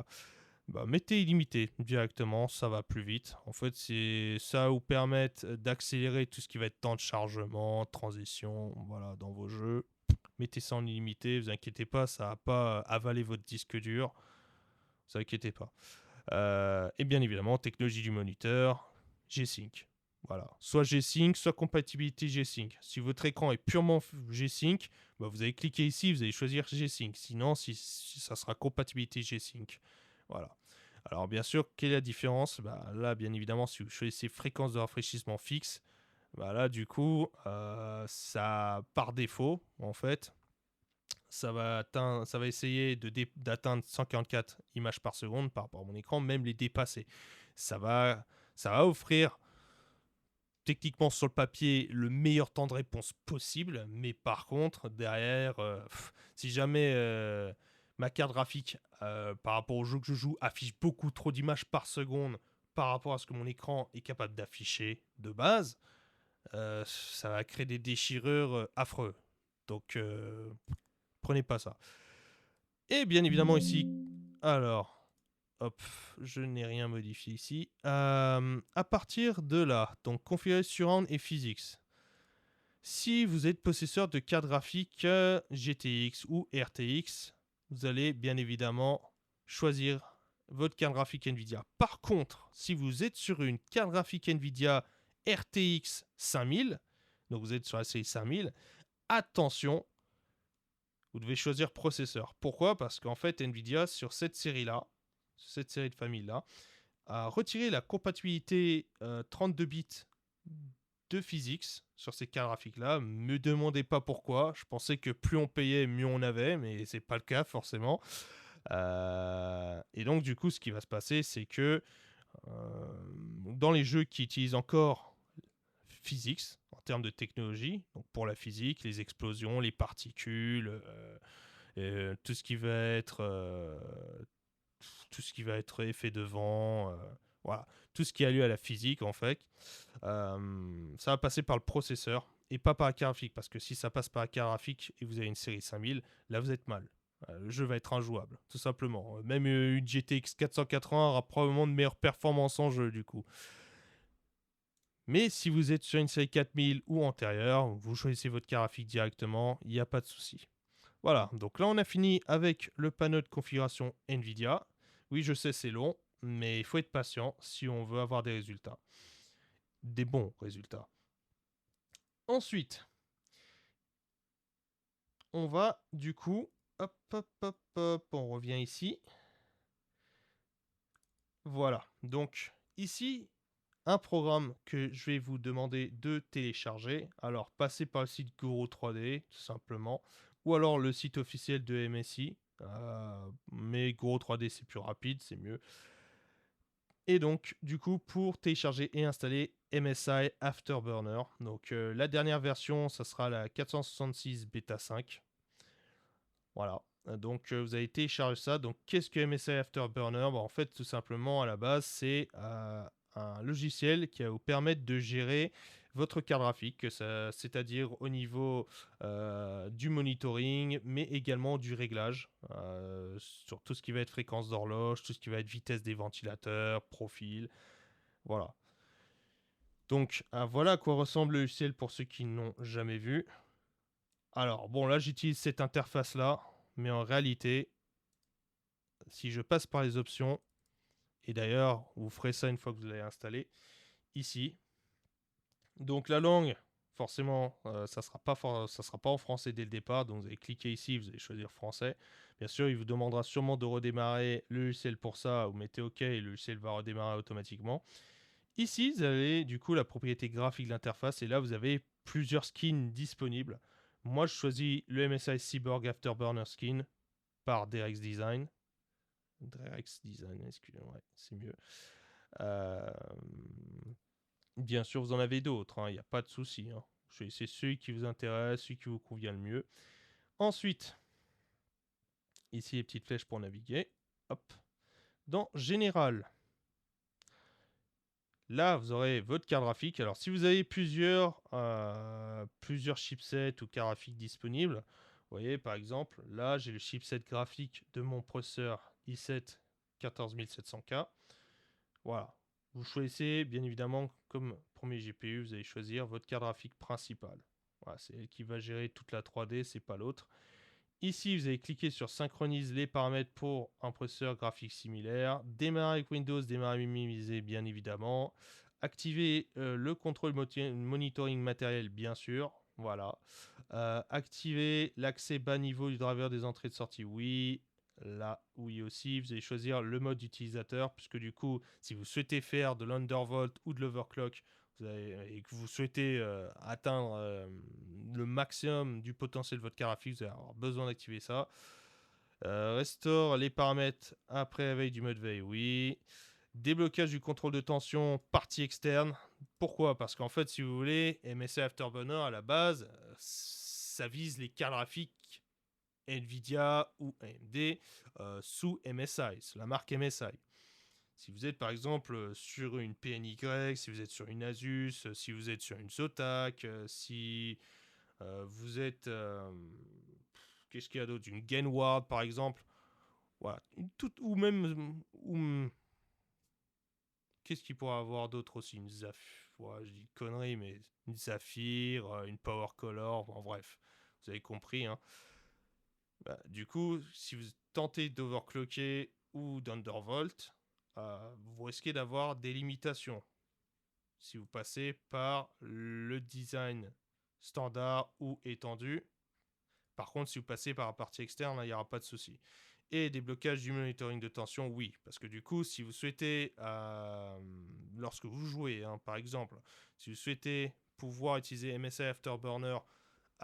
[SPEAKER 1] Mettez illimité directement, ça va plus vite. En fait, ça va vous permettre d'accélérer tout ce qui va être temps de chargement, transition, voilà, dans vos jeux. Mettez ça en illimité, vous inquiétez pas, ça va pas avaler votre disque dur. Vous inquiétez pas. Et bien évidemment, technologie du moniteur, G-Sync. Voilà. Soit G-Sync, soit compatibilité G-Sync. Si votre écran est purement G-Sync, vous allez cliquer ici, vous allez choisir G-Sync. Sinon, si ça sera compatibilité G-Sync. Voilà. Alors bien sûr, quelle est la différence ? Là, bien évidemment, si vous choisissez fréquence de rafraîchissement fixe, là, du coup, ça, par défaut, en fait, ça va essayer d'atteindre 144 images par seconde par rapport à mon écran, même les dépasser. Ça va offrir techniquement sur le papier le meilleur temps de réponse possible, mais par contre, derrière, si jamais ma carte graphique, par rapport au jeu que je joue, affiche beaucoup trop d'images par seconde par rapport à ce que mon écran est capable d'afficher de base, ça va créer des déchirures affreux. Donc, prenez pas ça. Et bien évidemment ici, alors, hop, je n'ai rien modifié ici. À partir de là, donc configurer surround et physics. Si vous êtes possesseur de carte graphique GTX ou RTX, vous allez bien évidemment choisir votre carte graphique Nvidia. Par contre, si vous êtes sur une carte graphique Nvidia RTX 5000, donc vous êtes sur la série 5000, attention, vous devez choisir processeur. Pourquoi ? Parce qu'en fait, Nvidia, sur cette série-là, cette série de famille-là, a retiré la compatibilité 32 bits de physics sur ces cartes graphiques-là. Me demandez pas pourquoi. Je pensais que plus on payait, mieux on avait, mais c'est pas le cas forcément. Et donc, du coup, ce qui va se passer, c'est que dans les jeux qui utilisent encore physics en termes de technologie, donc pour la physique, les explosions, les particules, tout ce qui va être effet de vent, voilà, tout ce qui a lieu à la physique en fait, ça va passer par le processeur et pas par la carte graphique, parce que si ça passe par la carte graphique et vous avez une série 5000, là vous êtes mal. Le jeu va être injouable, tout simplement. Même une GTX 480 aura probablement de meilleures performances en jeu du coup. Mais si vous êtes sur une série 4000 ou antérieure, vous choisissez votre carte graphique directement, il n'y a pas de souci. Voilà, donc là on a fini avec le panneau de configuration NVIDIA. Oui, je sais, c'est long, mais il faut être patient si on veut avoir des résultats. Des bons résultats. Ensuite, on va du coup, on revient ici. Voilà, donc ici, un programme que je vais vous demander de télécharger. Alors, passez par le site Guru 3D, tout simplement, ou alors le site officiel de MSI. Mais Guru 3D, c'est plus rapide, c'est mieux. Et donc, du coup, pour télécharger et installer MSI Afterburner. Donc, la dernière version, ça sera la 466 Beta 5. Voilà. Donc, vous allez télécharger ça. Donc, qu'est-ce que MSI Afterburner? En fait, tout simplement, à la base, c'est un logiciel qui va vous permettre de gérer votre carte graphique, c'est-à-dire au niveau du monitoring, mais également du réglage, sur tout ce qui va être fréquence d'horloge, tout ce qui va être vitesse des ventilateurs, profil, voilà. Donc voilà à quoi ressemble le logiciel pour ceux qui n'ont jamais vu. Alors bon, là j'utilise cette interface là, mais en réalité, si je passe par les options, et d'ailleurs vous ferez ça une fois que vous l'avez installé, ici, donc la langue, forcément, ça sera pas en français dès le départ. Donc vous allez cliquer ici, vous allez choisir français. Bien sûr, il vous demandera sûrement de redémarrer le logiciel pour ça. Vous mettez OK et le logiciel va redémarrer automatiquement. Ici, vous avez du coup la propriété graphique de l'interface et là vous avez plusieurs skins disponibles. Moi, je choisis le MSI Cyborg Afterburner skin par DRX Design. DRX Design, excusez-moi, ouais, c'est mieux. Euh, Bien sûr, vous en avez d'autres, il n'y a pas de souci. C'est celui qui vous intéresse, celui qui vous convient le mieux. Ensuite, ici les petites flèches pour naviguer. Hop. Dans Général, là, vous aurez votre carte graphique. Alors, si vous avez plusieurs chipsets ou cartes graphiques disponibles, vous voyez, par exemple, là, j'ai le chipset graphique de mon processeur i7 14700K. Voilà. Vous choisissez, bien évidemment, comme premier GPU, vous allez choisir votre carte graphique principale. Voilà, c'est elle qui va gérer toute la 3D, c'est pas l'autre. Ici, vous allez cliquer sur Synchronise les paramètres pour un processeur graphique similaire. Démarrer avec Windows, démarrer minimiser, bien évidemment. Activer le contrôle monitoring matériel, bien sûr. Voilà. Activer l'accès bas niveau du driver des entrées et de sortie, oui. Là, oui aussi. Vous allez choisir le mode utilisateur, puisque du coup, si vous souhaitez faire de l'undervolt ou de l'overclock, et que vous souhaitez atteindre le maximum du potentiel de votre carte graphique, vous allez avoir besoin d'activer ça. Restore les paramètres après veille du mode veille, oui. Déblocage du contrôle de tension partie externe. Pourquoi? Parce qu'en fait, si vous voulez, MSI Afterburner à la base, ça vise les cartes graphiques Nvidia ou AMD sous MSI, la marque MSI. Si vous êtes par exemple sur une PNY, si vous êtes sur une Asus, si vous êtes sur une Zotac, si vous êtes... qu'est-ce qu'il y a d'autre? Une Gainward par exemple. Voilà. Ou même... qu'est-ce qu'il pourrait avoir d'autre aussi? Une Zafir... Ouais, je dis conneries, mais une Zafir, une Power Color, bon, bref. Vous avez compris, hein. Du coup, si vous tentez d'overclocker ou d'undervolt, vous risquez d'avoir des limitations si vous passez par le design standard ou étendu. Par contre, si vous passez par la partie externe, il n'y aura pas de souci. Et déblocage du monitoring de tension, oui. Parce que du coup, si vous souhaitez, lorsque vous jouez, par exemple, si vous souhaitez pouvoir utiliser MSI Afterburner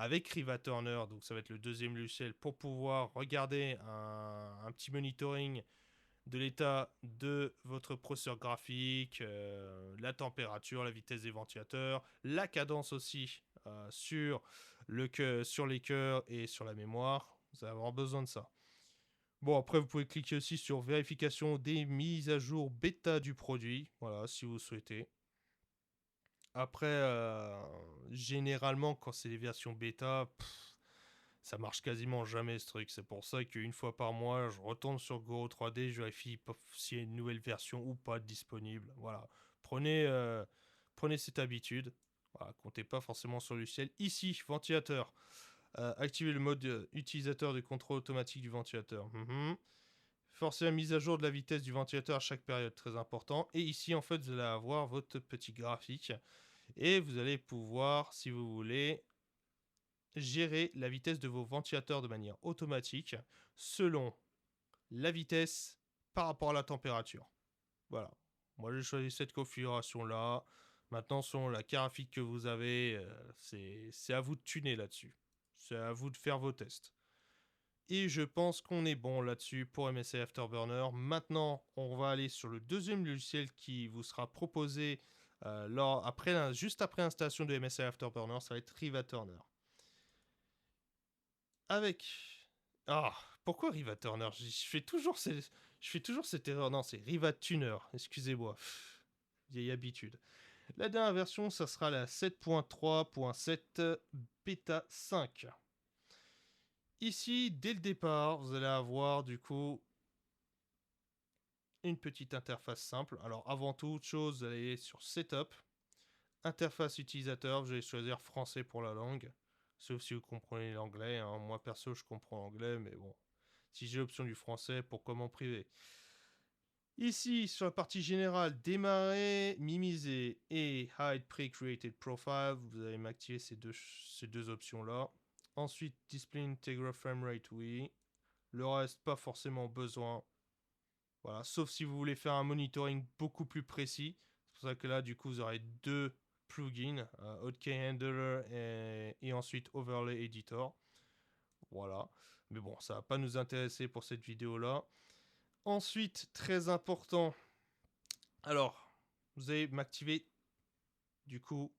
[SPEAKER 1] avec Riva Turner, donc ça va être le deuxième logiciel, pour pouvoir regarder un petit monitoring de l'état de votre processeur graphique, la température, la vitesse des ventilateurs, la cadence aussi sur les cœurs et sur la mémoire. Vous allez avoir besoin de ça. Bon, après, vous pouvez cliquer aussi sur vérification des mises à jour bêta du produit. Voilà, si vous souhaitez. Après, généralement, quand c'est les versions bêta, ça marche quasiment jamais ce truc. C'est pour ça qu'une fois par mois, je retourne sur Goro 3D, je vérifie s'il y a une nouvelle version ou pas disponible. Voilà. Prenez cette habitude. Voilà, comptez pas forcément sur le ciel. Ici, ventilateur. Activez le mode utilisateur de contrôle automatique du ventilateur. Forcez la mise à jour de la vitesse du ventilateur à chaque période, très important. Et ici, en fait, vous allez avoir votre petit graphique. Et vous allez pouvoir, si vous voulez, gérer la vitesse de vos ventilateurs de manière automatique selon la vitesse par rapport à la température. Voilà. Moi, j'ai choisi cette configuration-là. Maintenant, selon la graphique que vous avez, c'est à vous de tuner là-dessus. C'est à vous de faire vos tests. Et je pense qu'on est bon là-dessus pour MSI Afterburner. Maintenant, on va aller sur le deuxième logiciel qui vous sera proposé juste après l'installation de MSI Afterburner. Ça va être Riva Turner. Avec... Ah, pourquoi Riva Turner? Je fais toujours cette erreur. Non, c'est Riva Tuner. Excusez-moi. Vieille habitude. La dernière version, ça sera la 7.3.7 Beta 5. Ici, dès le départ, vous allez avoir du coup une petite interface simple. Alors, avant toute chose, vous allez sur Setup, interface utilisateur. Vous allez choisir français pour la langue, sauf si vous comprenez l'anglais. Hein. Moi, perso, je comprends l'anglais, mais bon, si j'ai l'option du français, pourquoi m'en priver? Ici, sur la partie générale, démarrer, minimiser et hide pre-created profile, vous allez m'activer ces deux options-là. Ensuite, display integral framerate, oui. Le reste, pas forcément besoin. Voilà, sauf si vous voulez faire un monitoring beaucoup plus précis. C'est pour ça que là, du coup, vous aurez deux plugins, Hotkey Handler et ensuite Overlay Editor. Voilà. Mais bon, ça va pas nous intéresser pour cette vidéo-là. Ensuite, très important. Alors, vous allez m'activer, du coup,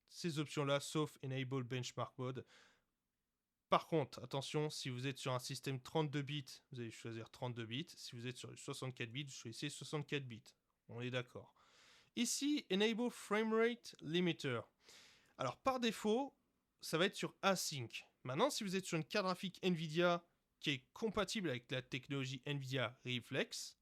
[SPEAKER 1] ces options-là, sauf Enable Benchmark Mode. Par contre, attention, si vous êtes sur un système 32 bits, vous allez choisir 32 bits. Si vous êtes sur 64 bits, vous choisissez 64 bits. On est d'accord. Ici, Enable Framerate Limiter. Alors, par défaut, ça va être sur Async. Maintenant, si vous êtes sur une carte graphique NVIDIA qui est compatible avec la technologie NVIDIA Reflex,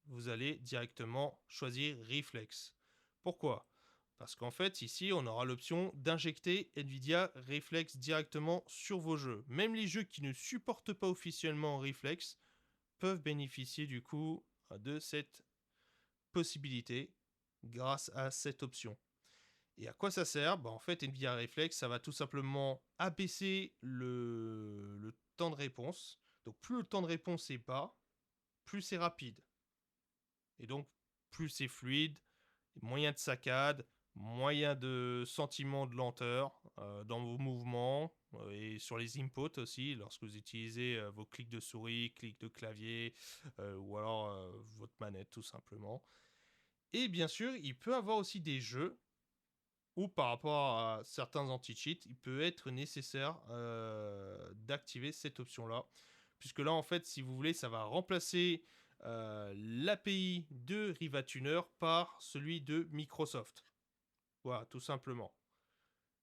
[SPEAKER 1] vous allez directement choisir Reflex. Pourquoi ? Parce qu'en fait, ici, on aura l'option d'injecter NVIDIA Reflex directement sur vos jeux. Même les jeux qui ne supportent pas officiellement Reflex peuvent bénéficier du coup de cette possibilité grâce à cette option. Et à quoi ça sert ? En fait, NVIDIA Reflex, ça va tout simplement abaisser le temps de réponse. Donc plus le temps de réponse est bas, plus c'est rapide. Et donc plus c'est fluide, moyen de saccade, moyen de sentiment de lenteur dans vos mouvements et sur les inputs aussi, lorsque vous utilisez vos clics de souris, clics de clavier ou alors votre manette tout simplement. Et bien sûr, il peut avoir aussi des jeux où par rapport à certains anti-cheats, il peut être nécessaire d'activer cette option-là. Puisque là, en fait, si vous voulez, ça va remplacer l'API de RivaTuner par celui de Microsoft. Voilà, tout simplement.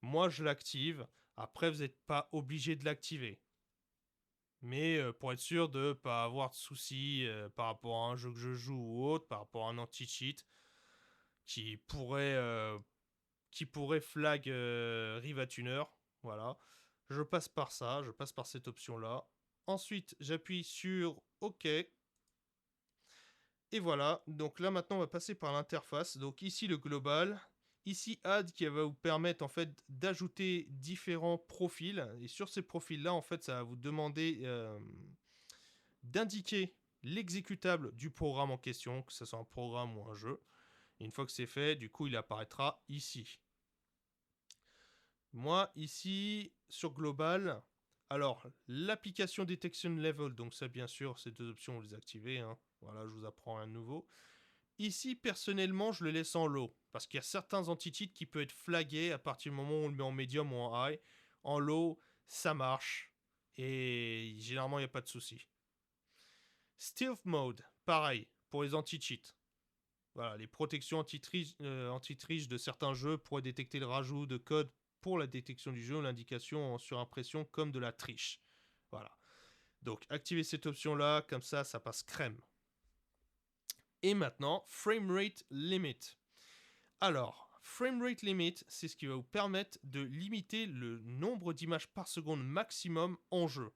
[SPEAKER 1] Moi, je l'active. Après, vous n'êtes pas obligé de l'activer. Mais pour être sûr de ne pas avoir de soucis par rapport à un jeu que je joue ou autre, par rapport à un anti-cheat qui pourrait flag RivaTuner. Voilà. Je passe par ça, je passe par cette option-là. Ensuite, j'appuie sur OK. Et voilà, donc là maintenant on va passer par l'interface. Donc ici le global, ici Add qui va vous permettre en fait d'ajouter différents profils. Et sur ces profils-là, en fait, ça va vous demander d'indiquer l'exécutable du programme en question, que ce soit un programme ou un jeu. Et une fois que c'est fait, du coup il apparaîtra ici. Moi ici sur global, alors l'application detection level, donc ça bien sûr ces deux options vous les activez. Hein. Voilà, je vous apprends un nouveau. Ici, personnellement, je le laisse en low. Parce qu'il y a certains anti-cheats qui peuvent être flagués à partir du moment où on le met en medium ou en high. En low, ça marche. Et généralement, il n'y a pas de souci. Stealth mode, pareil, pour les anti-cheats. Voilà, les protections anti-triche de certains jeux pourraient détecter le rajout de code pour la détection du jeu ou l'indication en surimpression comme de la triche. Voilà. Donc, activez cette option-là, comme ça passe crème. Et maintenant, Framerate Limit. Alors, Framerate Limit, c'est ce qui va vous permettre de limiter le nombre d'images par seconde maximum en jeu.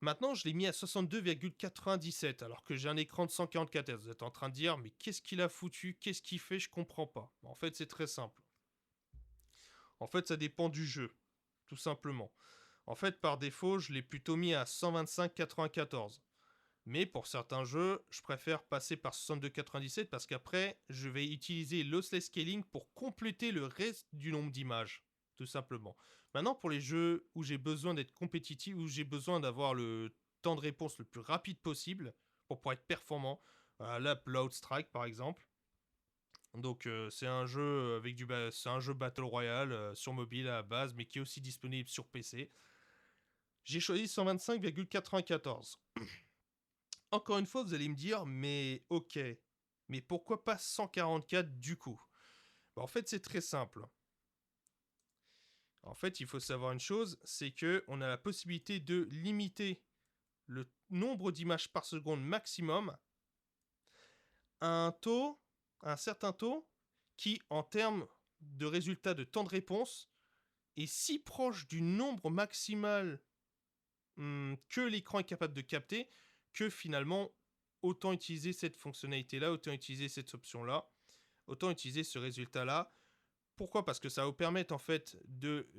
[SPEAKER 1] Maintenant, je l'ai mis à 62,97 alors que j'ai un écran de 144 Hz. Vous êtes en train de dire, mais qu'est-ce qu'il a foutu? Qu'est-ce qu'il fait? Je comprends pas. En fait, c'est très simple. En fait, ça dépend du jeu, tout simplement. En fait, par défaut, je l'ai plutôt mis à 125,94. Mais pour certains jeux, je préfère passer par 62,97 parce qu'après, je vais utiliser lossless scaling pour compléter le reste du nombre d'images, tout simplement. Maintenant, pour les jeux où j'ai besoin d'être compétitif, où j'ai besoin d'avoir le temps de réponse le plus rapide possible pour pouvoir être performant, là, Blood Strike par exemple. Donc c'est un jeu c'est un jeu Battle Royale sur mobile à la base, mais qui est aussi disponible sur PC. J'ai choisi 125,94. Encore une fois, vous allez me dire, mais ok, mais pourquoi pas 144 du coup? En fait, c'est très simple. En fait, il faut savoir une chose, c'est que on a la possibilité de limiter le nombre d'images par seconde maximum à un certain taux, qui, en termes de résultats de temps de réponse, est si proche du nombre maximal que l'écran est capable de capter, que finalement, autant utiliser cette fonctionnalité-là, autant utiliser cette option-là, autant utiliser ce résultat-là. Pourquoi? Parce que ça va vous permettre en fait de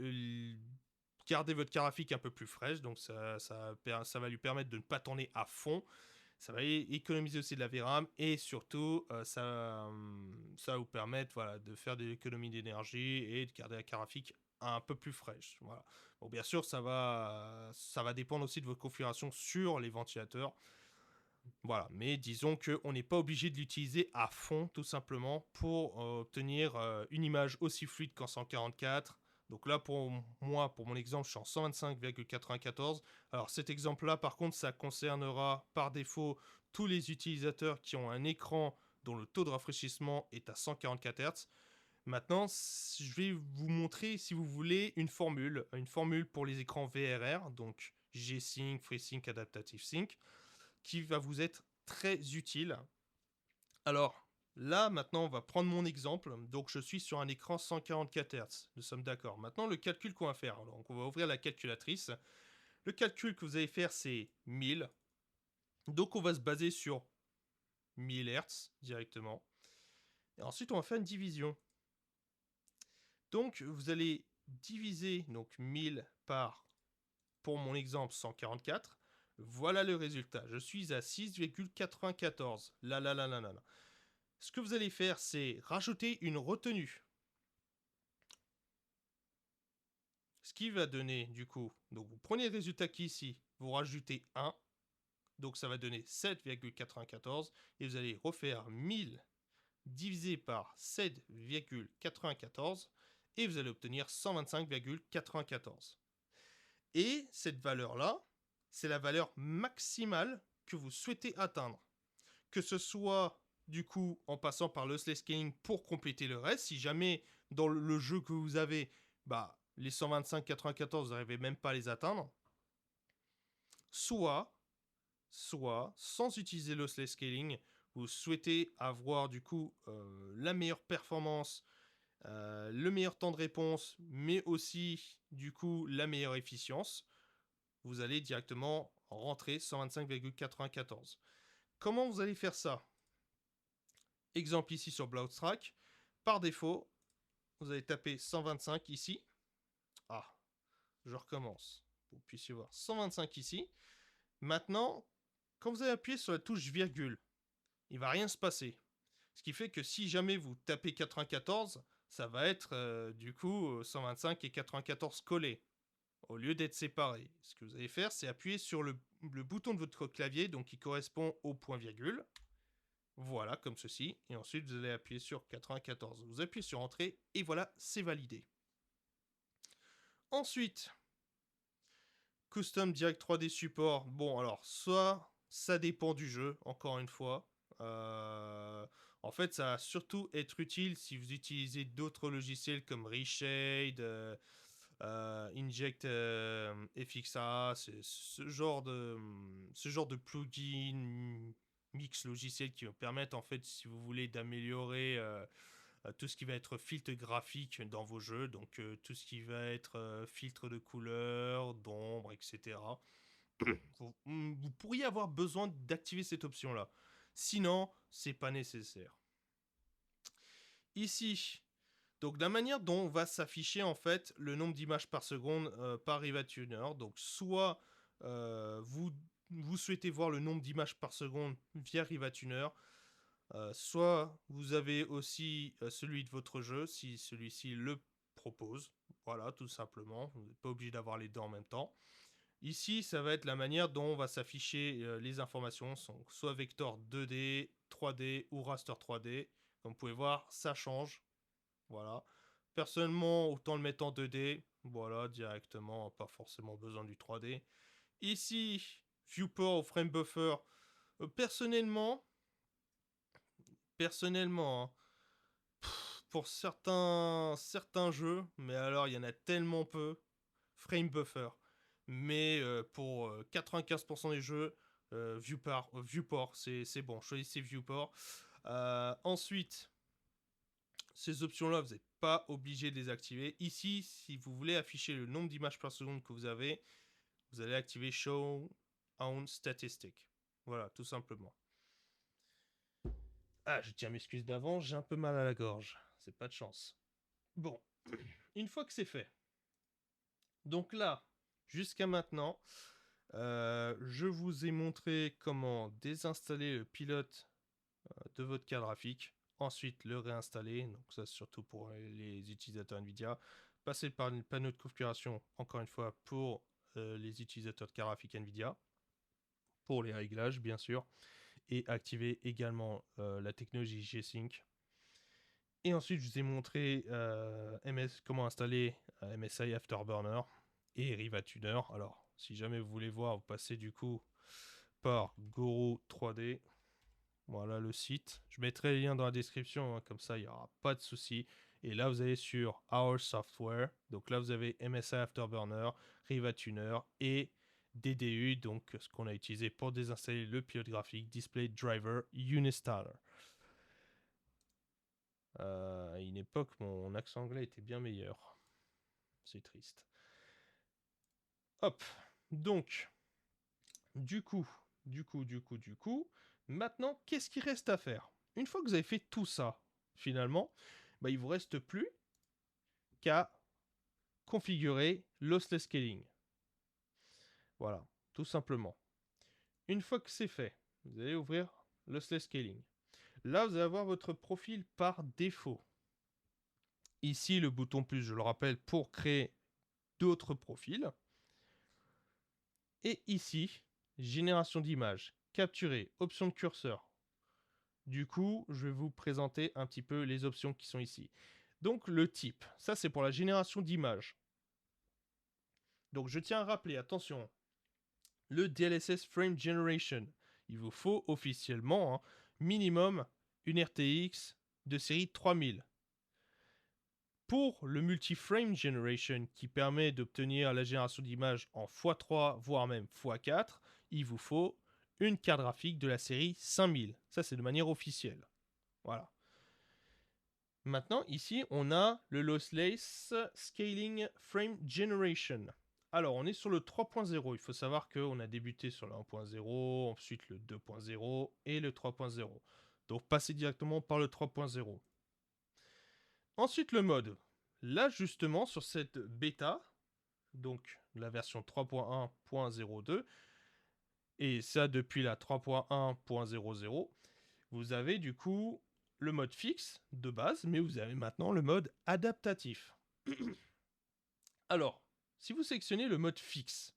[SPEAKER 1] garder votre carte graphique un peu plus fraîche, donc ça va lui permettre de ne pas tourner à fond. Ça va économiser aussi de la VRAM et surtout ça va vous permettre de faire des économies d'énergie et de garder la carte graphique un peu plus fraîche. Voilà. Bon, bien sûr, ça va dépendre aussi de votre configuration sur les ventilateurs. Voilà, mais disons qu'on n'est pas obligé de l'utiliser à fond, tout simplement, pour obtenir une image aussi fluide qu'en 144. Donc là, pour moi, pour mon exemple, je suis en 125,94. Alors cet exemple-là, par contre, ça concernera par défaut tous les utilisateurs qui ont un écran dont le taux de rafraîchissement est à 144 Hz. Maintenant, je vais vous montrer, si vous voulez, une formule pour les écrans VRR, donc G-Sync, FreeSync, Adaptative Sync, qui va vous être très utile. Alors, là, maintenant, on va prendre mon exemple. Donc, je suis sur un écran 144 Hz. Nous sommes d'accord. Maintenant, le calcul qu'on va faire. Donc, on va ouvrir la calculatrice. Le calcul que vous allez faire, c'est 1000. Donc, on va se baser sur 1000 Hz directement. Et ensuite, on va faire une division. Donc, vous allez diviser donc 1000 par, pour mon exemple, 144. Voilà le résultat. Je suis à 6,94. Là. Ce que vous allez faire, c'est rajouter une retenue. Ce qui va donner, du coup, donc vous prenez le résultat qui est ici, vous rajoutez 1. Donc ça va donner 7,94. Et vous allez refaire 1000 divisé par 7,94. Et vous allez obtenir 125,94. Et cette valeur-là, c'est la valeur maximale que vous souhaitez atteindre. Que ce soit du coup en passant par le lossless scaling pour compléter le reste, si jamais dans le jeu que vous avez, les 125,94, vous n'arrivez même pas à les atteindre, soit sans utiliser le lossless scaling, vous souhaitez avoir du coup la meilleure performance, le meilleur temps de réponse, mais aussi du coup la meilleure efficience, vous allez directement rentrer 125,94. Comment vous allez faire ça? Exemple ici sur Bloodstrike. Par défaut, vous allez taper 125 ici. Ah, je recommence. Vous puissiez voir 125 ici. Maintenant, quand vous allez appuyer sur la touche virgule, il ne va rien se passer. Ce qui fait que si jamais vous tapez 94, ça va être du coup 125 et 94 collés. au lieu d'être séparés. Ce que vous allez faire, c'est appuyer sur le bouton de votre clavier, donc qui correspond au point virgule. Voilà, comme ceci. Et ensuite, vous allez appuyer sur 94. Vous appuyez sur Entrée, et voilà, c'est validé. Ensuite, Custom Direct 3D Support. Bon, alors, soit ça dépend du jeu, encore une fois. En fait, ça va surtout être utile si vous utilisez d'autres logiciels comme Reshade, Inject FXA, ce genre de plugin mix logiciel qui vous permettent, en fait, si vous voulez, d'améliorer tout ce qui va être filtre graphique dans vos jeux, donc tout ce qui va être filtre de couleurs, d'ombre, etc. Vous pourriez avoir besoin d'activer cette option-là. Sinon, c'est pas nécessaire. Ici, donc la manière dont va s'afficher en fait le nombre d'images par seconde par RivaTuner, donc soit vous souhaitez voir le nombre d'images par seconde via RivaTuner, soit vous avez aussi celui de votre jeu, si celui-ci le propose. Voilà, tout simplement. Vous n'êtes pas obligé d'avoir les deux en même temps. Ici, ça va être la manière dont va s'afficher les informations, soit vector 2D, 3D ou raster 3D. Comme vous pouvez voir, ça change. Voilà. Personnellement, autant le mettre en 2D. Voilà, directement, pas forcément besoin du 3D. Ici, viewport ou frame buffer. Personnellement, hein, pour certains jeux, mais alors il y en a tellement peu, frame buffer. Mais pour 95% des jeux, viewport, c'est bon, choisissez viewport. Ensuite, ces options-là, vous n'êtes pas obligé de les activer. Ici, si vous voulez afficher le nombre d'images par seconde que vous avez, vous allez activer Show on Statistic. Voilà, tout simplement. Ah, je tiens à m'excuser d'avance, j'ai un peu mal à la gorge. C'est pas de chance. Bon, une fois que c'est fait. Donc là, jusqu'à maintenant, je vous ai montré comment désinstaller le pilote de votre carte graphique, ensuite le réinstaller, donc ça c'est surtout pour les utilisateurs Nvidia, passer par le panneau de configuration, encore une fois pour les utilisateurs de carte graphique Nvidia, pour les réglages bien sûr, et activer également la technologie G-Sync. Et ensuite je vous ai montré comment installer MSI Afterburner et RivaTuner. Alors si jamais vous voulez voir, vous passez du coup par Guru 3D. Voilà le site. Je mettrai les liens dans la description, hein, comme ça il n'y aura pas de souci. Et là vous allez sur Our Software. Donc là vous avez MSI Afterburner, RivaTuner et DDU, donc ce qu'on a utilisé pour désinstaller le pilote graphique Display Driver Uninstaller. À une époque, mon accent anglais était bien meilleur. C'est triste. Hop. Donc, du coup, maintenant, qu'est-ce qu'il reste à faire? Une fois que vous avez fait tout ça, finalement, bah, il ne vous reste plus qu'à configurer lossless scaling. Voilà, tout simplement. Une fois que c'est fait, vous allez ouvrir lossless scaling. Là, vous allez avoir votre profil par défaut. Ici, le bouton plus, je le rappelle, pour créer d'autres profils. Et ici, génération d'images, capturer, option de curseur. Du coup, je vais vous présenter un petit peu les options qui sont ici. Donc le type, ça c'est pour la génération d'images. Donc je tiens à rappeler, attention, le DLSS Frame Generation, il vous faut officiellement minimum une RTX de série 3000. Pour le Multi-Frame Generation qui permet d'obtenir la génération d'images en x3 voire même x4, il vous faut une carte graphique de la série 5000. Ça c'est de manière officielle. Voilà. Maintenant, ici, on a le Lossless Scaling Frame Generation. Alors, on est sur le 3.0. Il faut savoir qu'on a débuté sur le 1.0, ensuite le 2.0 et le 3.0. Donc, passez directement par le 3.0. Ensuite, le mode. Là, justement, sur cette bêta, donc la version 3.1.02, et ça depuis la 3.1.00, vous avez du coup le mode fixe de base, mais vous avez maintenant le mode adaptatif. Alors, si vous sélectionnez le mode fixe,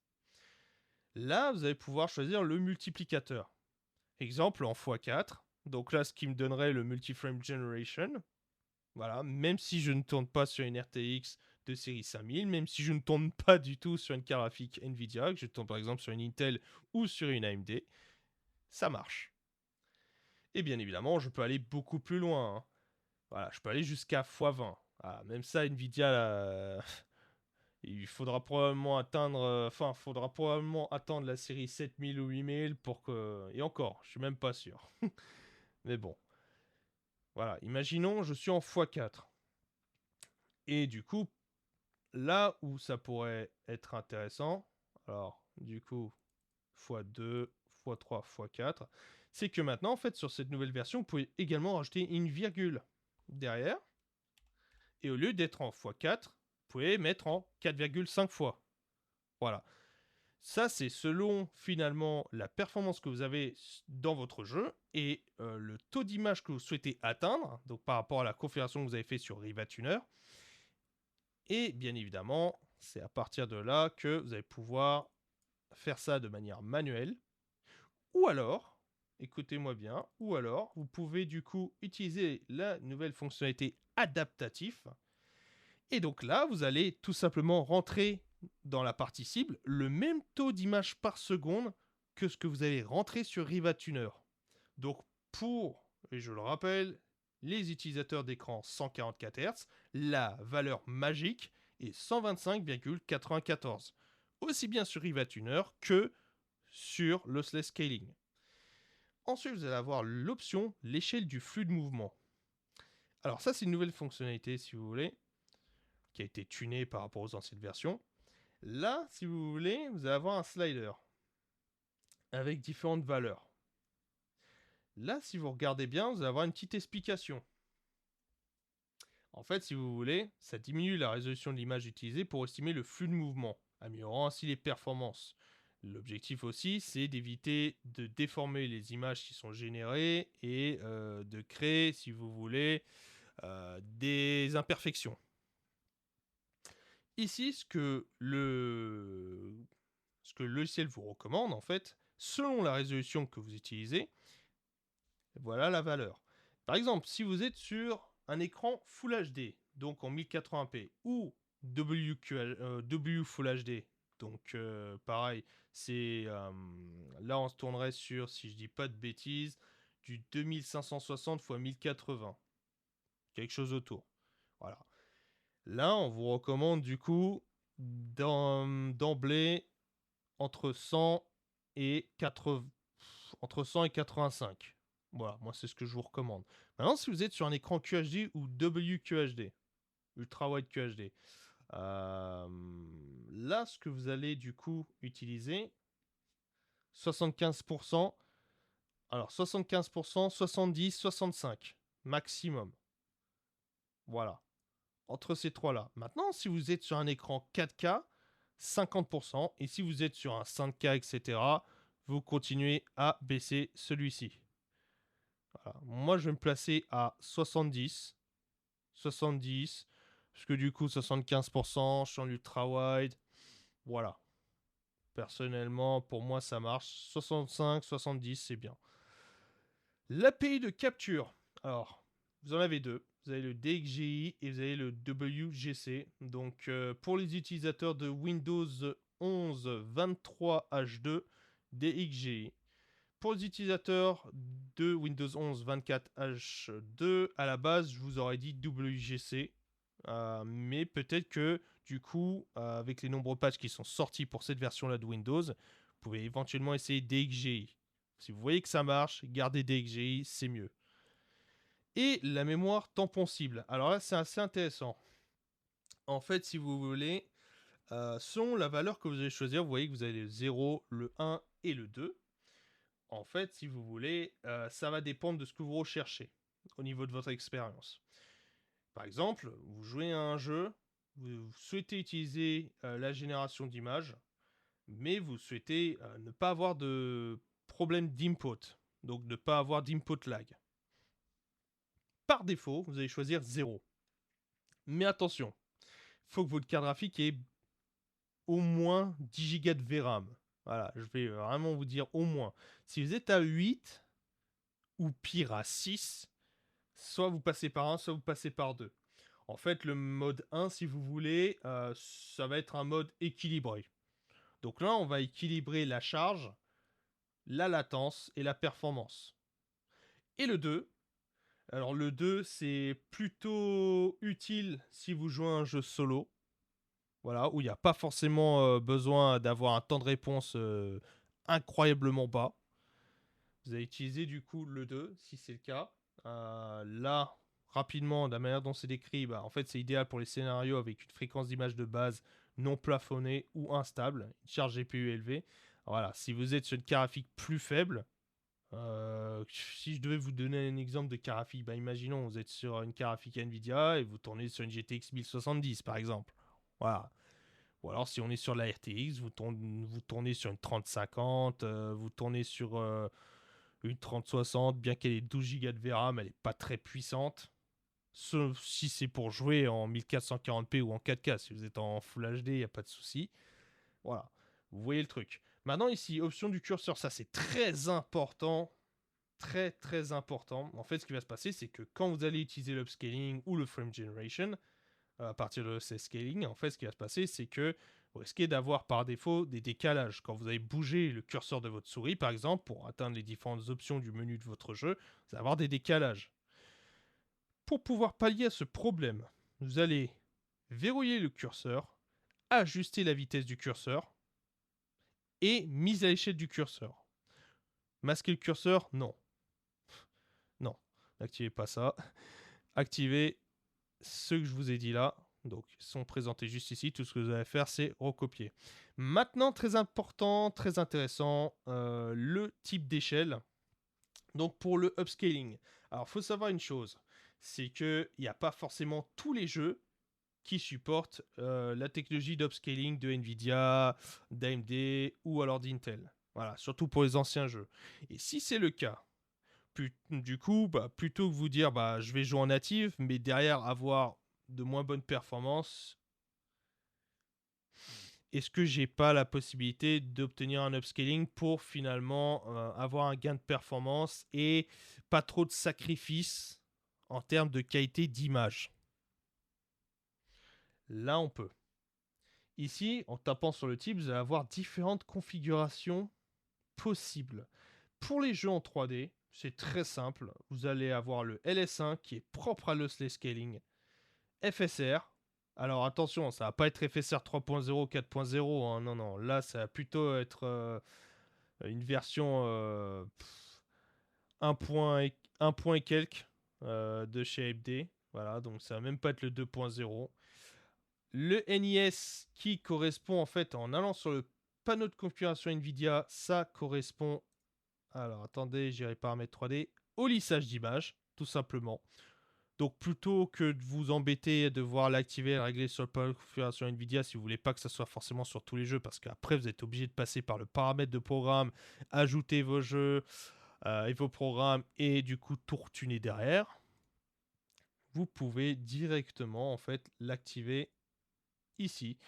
[SPEAKER 1] là, vous allez pouvoir choisir le multiplicateur. Exemple en x4. Donc là, ce qui me donnerait le multiframe generation. Voilà, même si je ne tourne pas sur une RTX de série 5000, même si je ne tourne pas du tout sur une carte graphique Nvidia, que je tourne par exemple sur une Intel ou sur une AMD, ça marche. Et bien évidemment, je peux aller beaucoup plus loin. Hein. Voilà, je peux aller jusqu'à x20. Ah, même ça, Nvidia, il faudra probablement atteindre, faudra probablement attendre la série 7000 ou 8000 pour que. Et encore, je suis même pas sûr. Mais bon, voilà. Imaginons, je suis en x4. Et du coup, là où ça pourrait être intéressant, alors du coup, x2, x3, x4, c'est que maintenant, en fait, sur cette nouvelle version, vous pouvez également rajouter une virgule derrière. Et au lieu d'être en x4, vous pouvez mettre en 4,5 fois. Voilà. Ça, c'est selon finalement la performance que vous avez dans votre jeu et le taux d'image que vous souhaitez atteindre, donc par rapport à la configuration que vous avez fait sur RivaTuner. Et bien évidemment, c'est à partir de là que vous allez pouvoir faire ça de manière manuelle. Ou alors, écoutez-moi bien, ou alors vous pouvez du coup utiliser la nouvelle fonctionnalité adaptative. Et donc là, vous allez tout simplement rentrer dans la partie cible le même taux d'image par seconde que ce que vous avez rentré sur RivaTuner. Donc pour, et je le rappelle, les utilisateurs d'écran 144 Hz, la valeur magique est 125,94. Aussi bien sur RivaTuner que sur Lossless Scaling. Ensuite, vous allez avoir l'option l'échelle du flux de mouvement. Alors ça, c'est une nouvelle fonctionnalité, si vous voulez, qui a été tunée par rapport aux anciennes versions. Là, si vous voulez, vous allez avoir un slider avec différentes valeurs. Là, si vous regardez bien, vous allez avoir une petite explication. En fait, si vous voulez, ça diminue la résolution de l'image utilisée pour estimer le flux de mouvement, améliorant ainsi les performances. L'objectif aussi, c'est d'éviter de déformer les images qui sont générées et de créer, si vous voulez, des imperfections. Ici, ce que le logiciel vous recommande, en fait, selon la résolution que vous utilisez, voilà la valeur. Par exemple, si vous êtes sur un écran Full HD, donc en 1080p, ou W Full HD, donc pareil, c'est là on se tournerait sur, si je dis pas de bêtises, du 2560 x 1080, quelque chose autour. Voilà. Là, on vous recommande du coup d'emblée entre 100 et 80, entre 100 et 85. Voilà, moi c'est ce que je vous recommande. Maintenant, si vous êtes sur un écran QHD ou WQHD, Ultra Wide QHD, là, ce que vous allez du coup utiliser, 75%, alors 75%, 70, 65, maximum. Voilà, entre ces trois-là. Maintenant, si vous êtes sur un écran 4K, 50%, et si vous êtes sur un 5K, etc., vous continuez à baisser celui-ci. Voilà. Moi, je vais me placer à 70. 70. Parce que du coup, 75%, je suis en ultra wide. Voilà. Personnellement, pour moi, ça marche. 65, 70, c'est bien. L'API de capture. Alors, vous en avez deux. Vous avez le DXGI et vous avez le WGC. Donc, pour les utilisateurs de Windows 11 23H2, DXGI. Pour les utilisateurs de Windows 11 24H2, à la base, je vous aurais dit WGC. Mais peut-être que, du coup, avec les nombreux patchs qui sont sortis pour cette version-là de Windows, vous pouvez éventuellement essayer DXGI. Si vous voyez que ça marche, gardez DXGI, c'est mieux. Et la mémoire tampon cible. Alors là, c'est assez intéressant. En fait, si vous voulez, selon la valeur que vous allez choisir, vous voyez que vous avez le 0, le 1 et le 2. En fait, si vous voulez, ça va dépendre de ce que vous recherchez au niveau de votre expérience. Par exemple, vous jouez à un jeu, vous souhaitez utiliser la génération d'images, mais vous souhaitez ne pas avoir de problème d'input, donc ne pas avoir d'input lag. Par défaut, vous allez choisir 0. Mais attention, il faut que votre carte graphique ait au moins 10 Go de VRAM. Voilà, je vais vraiment vous dire au moins. Si vous êtes à 8 ou pire à 6, soit vous passez par 1, soit vous passez par 2. En fait, le mode 1, si vous voulez, ça va être un mode équilibré. Donc là, on va équilibrer la charge, la latence et la performance. Et le 2, alors le 2, c'est plutôt utile si vous jouez un jeu solo. Voilà, où il n'y a pas forcément besoin d'avoir un temps de réponse incroyablement bas. Vous allez utiliser du coup le 2 si c'est le cas. Là, rapidement, de la manière dont c'est décrit, en fait c'est idéal pour les scénarios avec une fréquence d'image de base non plafonnée ou instable, une charge GPU élevée. Voilà, si vous êtes sur une carte graphique plus faible, si je devais vous donner un exemple de carte graphique, imaginons vous êtes sur une carte graphique Nvidia et vous tournez sur une GTX 1070 par exemple. Voilà. Ou alors si on est sur la RTX, vous tournez sur une 3050, vous tournez sur une 3060, bien qu'elle ait 12 Go de VRAM, elle n'est pas très puissante. Sauf si c'est pour jouer en 1440p ou en 4K. Si vous êtes en Full HD, il n'y a pas de souci. Voilà, vous voyez le truc. Maintenant ici, option du curseur, ça c'est très important. Très très important. En fait, ce qui va se passer, c'est que quand vous allez utiliser l'upscaling ou le frame generation, à partir de ces scaling, en fait, ce qui va se passer, c'est que vous risquez d'avoir par défaut des décalages. Quand vous allez bouger le curseur de votre souris, par exemple, pour atteindre les différentes options du menu de votre jeu, vous allez avoir des décalages. Pour pouvoir pallier à ce problème, vous allez verrouiller le curseur, ajuster la vitesse du curseur et mise à l'échelle du curseur. Masquer le curseur, non. Non, n'activez pas ça. Activez ce que je vous ai dit là. Donc, ils sont présentés juste ici. Tout ce que vous allez faire, c'est recopier. Maintenant, très important, très intéressant, le type d'échelle. Donc, pour le upscaling. Alors, il faut savoir une chose. C'est qu'il n'y a pas forcément tous les jeux qui supportent la technologie d'upscaling de Nvidia, d'AMD ou alors d'Intel. Voilà, surtout pour les anciens jeux. Et si c'est le cas, du coup, plutôt que vous dire je vais jouer en native, mais derrière avoir de moins bonnes performances, est-ce que j'ai pas la possibilité d'obtenir un upscaling pour finalement avoir un gain de performance et pas trop de sacrifices en termes de qualité d'image? Là, on peut. Ici, en tapant sur le type, vous allez avoir différentes configurations possibles. Pour les jeux en 3D, c'est très simple. Vous allez avoir le LS1 qui est propre à lossless scaling. FSR. Alors attention, ça va pas être FSR 3.0, 4.0. Hein, non, non. Là, ça va plutôt être une version 1 point et quelques de chez AMD. Voilà, donc ça va même pas être le 2.0. Le NIS qui correspond en fait en allant sur le panneau de configuration Nvidia, ça correspond. Alors attendez, j'irai paramètres 3D au lissage d'image, tout simplement. Donc plutôt que de vous embêter, de devoir l'activer et régler sur le panneau de configuration Nvidia, si vous voulez pas que ça soit forcément sur tous les jeux, parce qu'après vous êtes obligé de passer par le paramètre de programme, ajouter vos jeux et vos programmes et du coup tout retuner derrière, vous pouvez directement en fait l'activer ici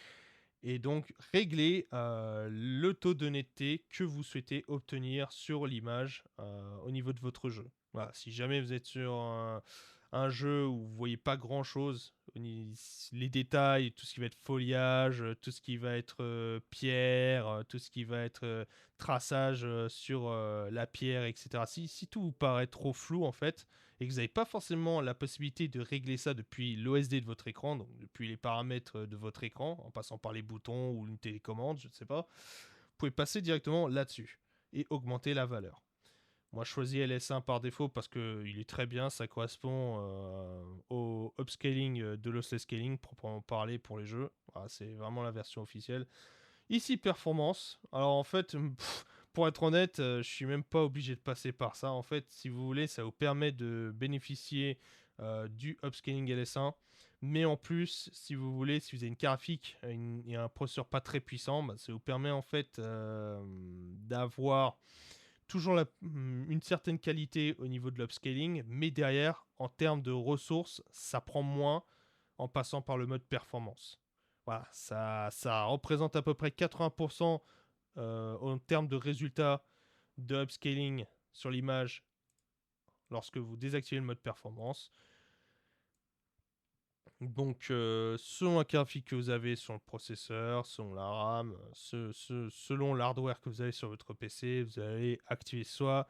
[SPEAKER 1] et donc régler le taux de netteté que vous souhaitez obtenir sur l'image au niveau de votre jeu. Voilà, si jamais vous êtes sur un jeu où vous voyez pas grand chose, les détails, tout ce qui va être foliage, tout ce qui va être pierre, tout ce qui va être traçage sur la pierre, etc. Si tout vous paraît trop flou en fait, et que vous n'avez pas forcément la possibilité de régler ça depuis l'OSD de votre écran, donc depuis les paramètres de votre écran, en passant par les boutons ou une télécommande, je ne sais pas, vous pouvez passer directement là-dessus et augmenter la valeur. Moi, je choisis LS1 par défaut parce qu'il est très bien, ça correspond au upscaling de lossless scaling, proprement parler pour les jeux. Voilà, c'est vraiment la version officielle. Ici, performance. Alors en fait, pour être honnête, je suis même pas obligé de passer par ça. En fait, si vous voulez, ça vous permet de bénéficier du upscaling LS1. Mais en plus, si vous voulez, si vous avez une carte graphique et un processeur pas très puissant, ça vous permet en fait d'avoir toujours une certaine qualité au niveau de l'upscaling, mais derrière, en termes de ressources, ça prend moins en passant par le mode performance. Voilà, ça représente à peu près 80% en termes de résultats de upscaling sur l'image lorsque vous désactivez le mode performance. Donc, selon la graphique que vous avez sur le processeur, selon la RAM, selon l'hardware que vous avez sur votre PC, vous allez activer soit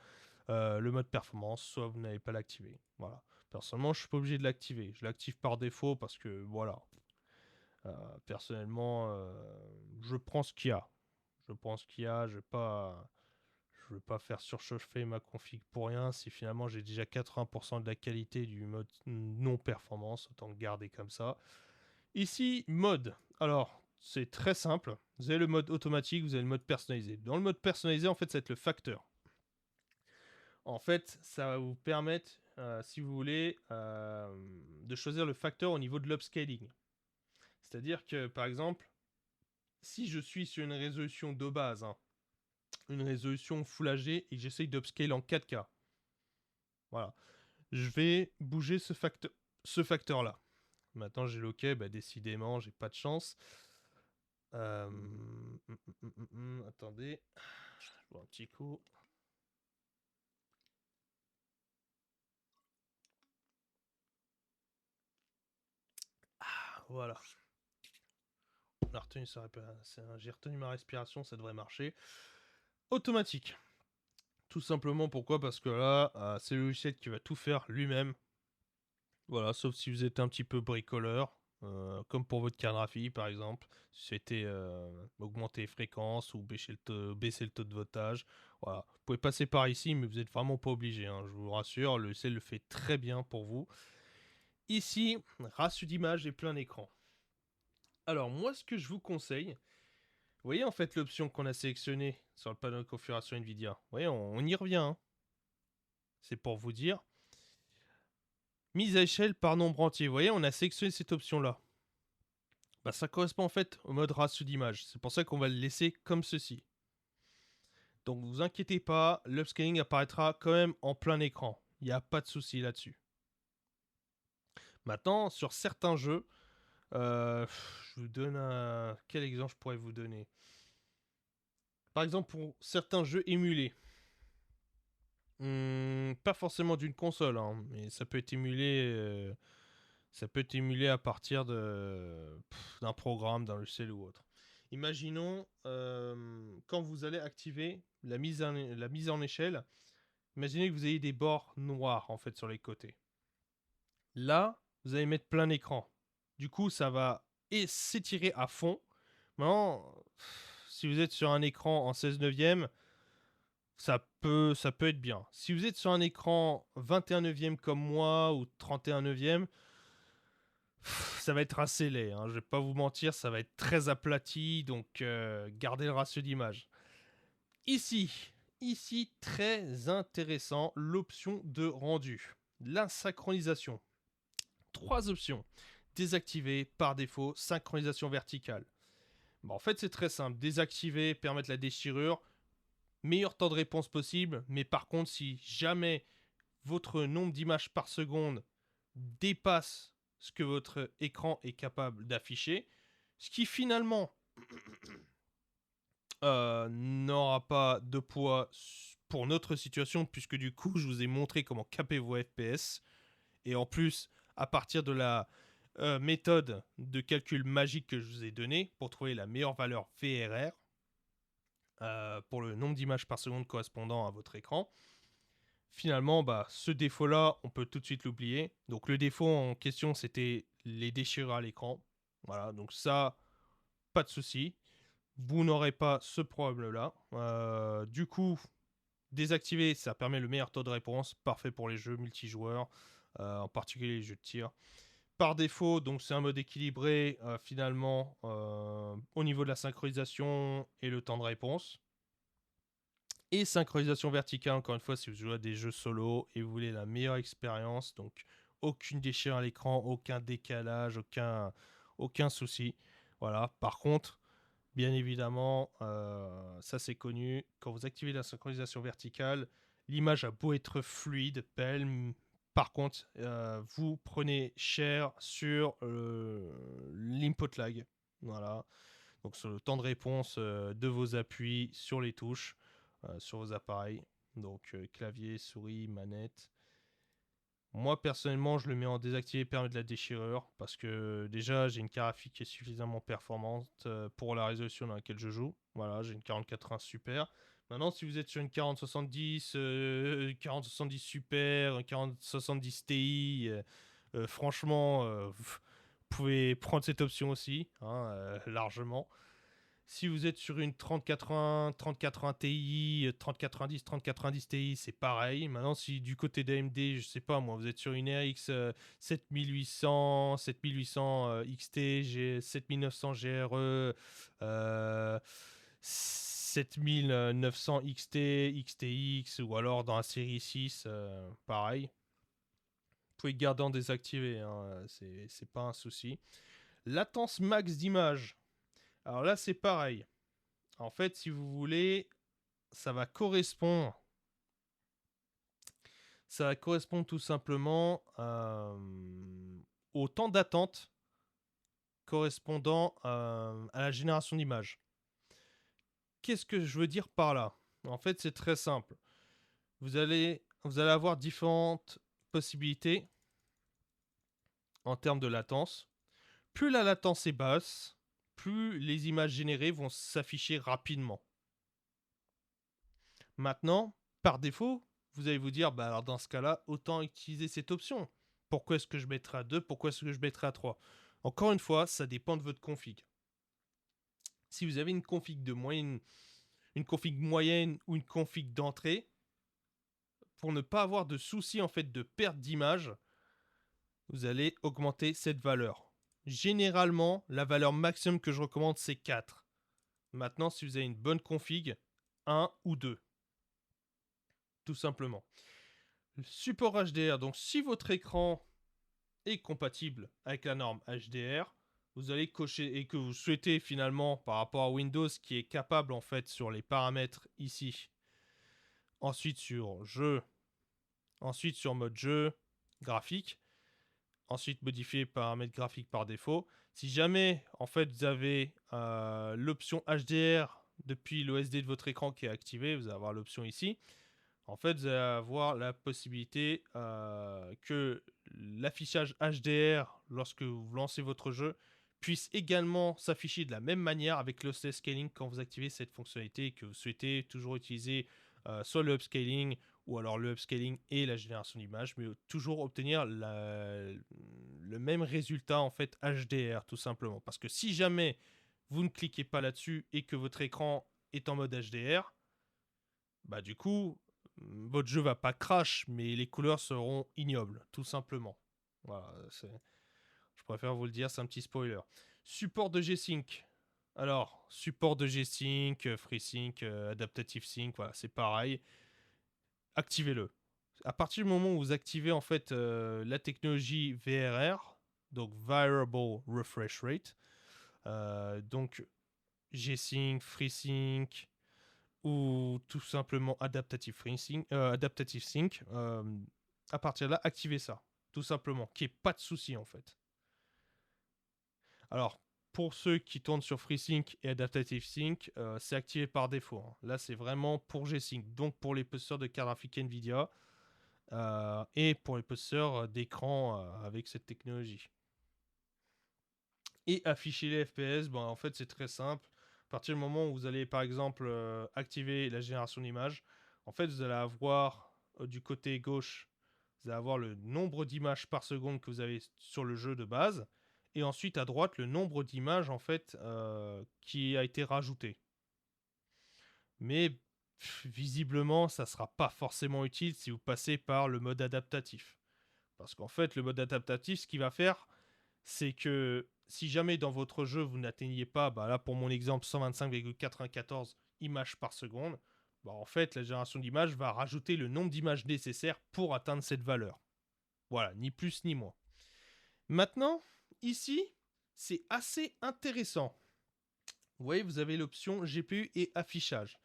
[SPEAKER 1] le mode performance, soit vous n'allez pas l'activer. Voilà. Personnellement, je suis pas obligé de l'activer. Je l'active par défaut parce que voilà. Personnellement, je prends ce qu'il y a. Je prends ce qu'il y a. Je veux pas faire surchauffer ma config pour rien. Si finalement j'ai déjà 80% de la qualité du mode non performance, autant le garder comme ça. Ici, mode. Alors, c'est très simple. Vous avez le mode automatique, vous avez le mode personnalisé. Dans le mode personnalisé, en fait, ça va être le facteur. En fait, ça va vous permettre, si vous voulez, de choisir le facteur au niveau de l'upscaling. C'est-à-dire que, par exemple, si je suis sur une résolution de base, hein, une résolution Full HD et que j'essaye d'upscale en 4K, voilà, je vais bouger ce facteur-là. Maintenant, j'ai l'OK, bah, décidément, j'ai pas de chance. Attendez, je vois un petit coup. Voilà. J'ai retenu ma respiration, ça devrait marcher. Automatique. Tout simplement pourquoi? Parce que là, c'est le logiciel qui va tout faire lui-même. Voilà, sauf si vous êtes un petit peu bricoleur, comme pour votre carte graphique par exemple. Si vous souhaitez augmenter les fréquences ou baisser le taux de voltage. Voilà. Vous pouvez passer par ici, mais vous n'êtes vraiment pas obligé. Hein, je vous rassure, le logiciel le fait très bien pour vous. Ici, ratio d'image et plein écran. Alors moi, ce que je vous conseille, vous voyez en fait l'option qu'on a sélectionnée sur le panneau de configuration Nvidia. Vous voyez, on y revient. Hein. C'est pour vous dire. Mise à échelle par nombre entier. Vous voyez, on a sélectionné cette option-là. Bah, ça correspond en fait au mode ratio d'image. C'est pour ça qu'on va le laisser comme ceci. Donc vous inquiétez pas, l'upscaling apparaîtra quand même en plein écran. Il n'y a pas de souci là-dessus. Maintenant, sur certains jeux, je vous donne un... Quel exemple je pourrais vous donner? Par exemple, pour certains jeux émulés. Pas forcément d'une console, hein, mais ça peut être émulé. Ça peut être émulé à partir d'un programme, d'un logiciel ou autre. Imaginons quand vous allez activer la mise en échelle, imaginez que vous ayez des bords noirs en fait sur les côtés. Là, vous allez mettre plein écran. Du coup, ça va s'étirer à fond. Maintenant, si vous êtes sur un écran en 16 neuvième, ça peut être bien. Si vous êtes sur un écran 21 neuvième comme moi ou 31 neuvième, ça va être assez laid, hein, je vais pas vous mentir, ça va être très aplati, donc gardez le ratio d'image. Ici, très intéressant, l'option de rendu. La synchronisation. 3 options. Désactiver, par défaut, synchronisation verticale. Bon, en fait, c'est très simple. Désactiver, permettre la déchirure, meilleur temps de réponse possible, mais par contre, si jamais votre nombre d'images par seconde dépasse ce que votre écran est capable d'afficher, ce qui finalement n'aura pas de poids pour notre situation, puisque du coup, je vous ai montré comment caper vos FPS. Et en plus, à partir de la méthode de calcul magique que je vous ai donnée, pour trouver la meilleure valeur VRR, pour le nombre d'images par seconde correspondant à votre écran, finalement, bah, ce défaut-là, on peut tout de suite l'oublier. Donc le défaut en question, c'était les déchirures à l'écran. Voilà, donc ça, pas de souci. Vous n'aurez pas ce problème-là. Du coup, désactiver, ça permet le meilleur taux de réponse, parfait pour les jeux multijoueurs, en particulier les jeux de tir. Par défaut, donc c'est un mode équilibré finalement au niveau de la synchronisation et le temps de réponse. Et synchronisation verticale, encore une fois, si vous jouez à des jeux solo et vous voulez la meilleure expérience, donc aucune déchirure à l'écran, aucun décalage, aucun souci. Voilà. Par contre, bien évidemment, ça c'est connu, quand vous activez la synchronisation verticale, l'image a beau être fluide, belle, par contre, vous prenez cher sur l'input lag. Voilà. Donc sur le temps de réponse de vos appuis sur les touches, sur vos appareils. Donc clavier, souris, manette. Moi personnellement je le mets en désactivé permet de la déchirure parce que déjà j'ai une carte graphique qui est suffisamment performante pour la résolution dans laquelle je joue. Voilà, j'ai une 4080 super. Maintenant si vous êtes sur une 4070, 4070 super, 4070 Ti, franchement vous pouvez prendre cette option aussi, hein, largement. Si vous êtes sur une 3080, 3080 Ti, 3090, 3090 Ti, c'est pareil. Maintenant, si du côté d'AMD, je sais pas moi, vous êtes sur une RX 7800, 7800 XT, 7900 GRE, 7900 XT, XTX, ou alors dans la série 6, pareil. Vous pouvez garder en désactivé, hein, c'est pas un souci. Latence max d'image. Alors là, c'est pareil. En fait, si vous voulez, ça va correspondre. Ça va correspondre tout simplement au temps d'attente correspondant à la génération d'images. Qu'est-ce que je veux dire par là? En fait, c'est très simple. Vous allez avoir différentes possibilités en termes de latence. Plus la latence est basse, plus les images générées vont s'afficher rapidement. Maintenant, par défaut, vous allez vous dire, bah alors dans ce cas-là, autant utiliser cette option. Pourquoi est-ce que je mettrai à 2? Pourquoi est-ce que je mettrai à 3? Encore une fois, ça dépend de votre config. Si vous avez une config de moyenne, une config moyenne ou une config d'entrée, pour ne pas avoir de soucis en fait de perte d'image, vous allez augmenter cette valeur. Généralement, la valeur maximum que je recommande, c'est 4. Maintenant, si vous avez une bonne config, 1 ou 2. Tout simplement. Support HDR, donc si votre écran est compatible avec la norme HDR, vous allez cocher et que vous souhaitez finalement par rapport à Windows qui est capable en fait sur les paramètres ici. Ensuite sur jeu, ensuite sur mode jeu, graphique, ensuite modifier paramètres graphiques par défaut. Si jamais en fait vous avez l'option HDR depuis l'OSD de votre écran qui est activé, vous allez avoir l'option ici. En fait, vous allez avoir la possibilité que l'affichage HDR, lorsque vous lancez votre jeu, puisse également s'afficher de la même manière avec le scaling quand vous activez cette fonctionnalité et que vous souhaitez toujours utiliser soit le upscaling ou alors le upscaling et la génération d'images, mais toujours obtenir le même résultat en fait HDR tout simplement. Parce que si jamais vous ne cliquez pas là-dessus et que votre écran est en mode HDR, bah du coup votre jeu va pas crash, mais les couleurs seront ignobles, tout simplement. Voilà, je préfère vous le dire, c'est un petit spoiler. Support de G-Sync. Alors, support de G-Sync, FreeSync, Adaptative Sync, voilà, c'est pareil. Activez-le. À partir du moment où vous activez en fait la technologie VRR, donc Variable Refresh Rate, donc G-Sync, FreeSync, ou tout simplement Adaptative Sync, à partir de là, activez ça, tout simplement, qu'il n'y ait pas de souci en fait. Alors, pour ceux qui tournent sur FreeSync et Adaptative Sync, c'est activé par défaut. Hein. Là, c'est vraiment pour G-Sync, donc pour les possesseurs de cartes graphiques Nvidia et pour les possesseurs d'écran avec cette technologie. Et afficher les FPS, ben, en fait, c'est très simple. À partir du moment où vous allez, par exemple, activer la génération d'images, en fait, vous allez avoir du côté gauche, vous allez avoir le nombre d'images par seconde que vous avez sur le jeu de base, et ensuite à droite le nombre d'images en fait qui a été rajouté. Mais visiblement, ça sera pas forcément utile si vous passez par le mode adaptatif, parce qu'en fait, le mode adaptatif, ce qu'il va faire, c'est que si jamais dans votre jeu vous n'atteignez pas, bah là pour mon exemple 125,94 images par seconde, bah en fait la génération d'images va rajouter le nombre d'images nécessaires pour atteindre cette valeur. Voilà, ni plus ni moins. Maintenant, ici, c'est assez intéressant. Vous voyez, vous avez l'option GPU et affichage.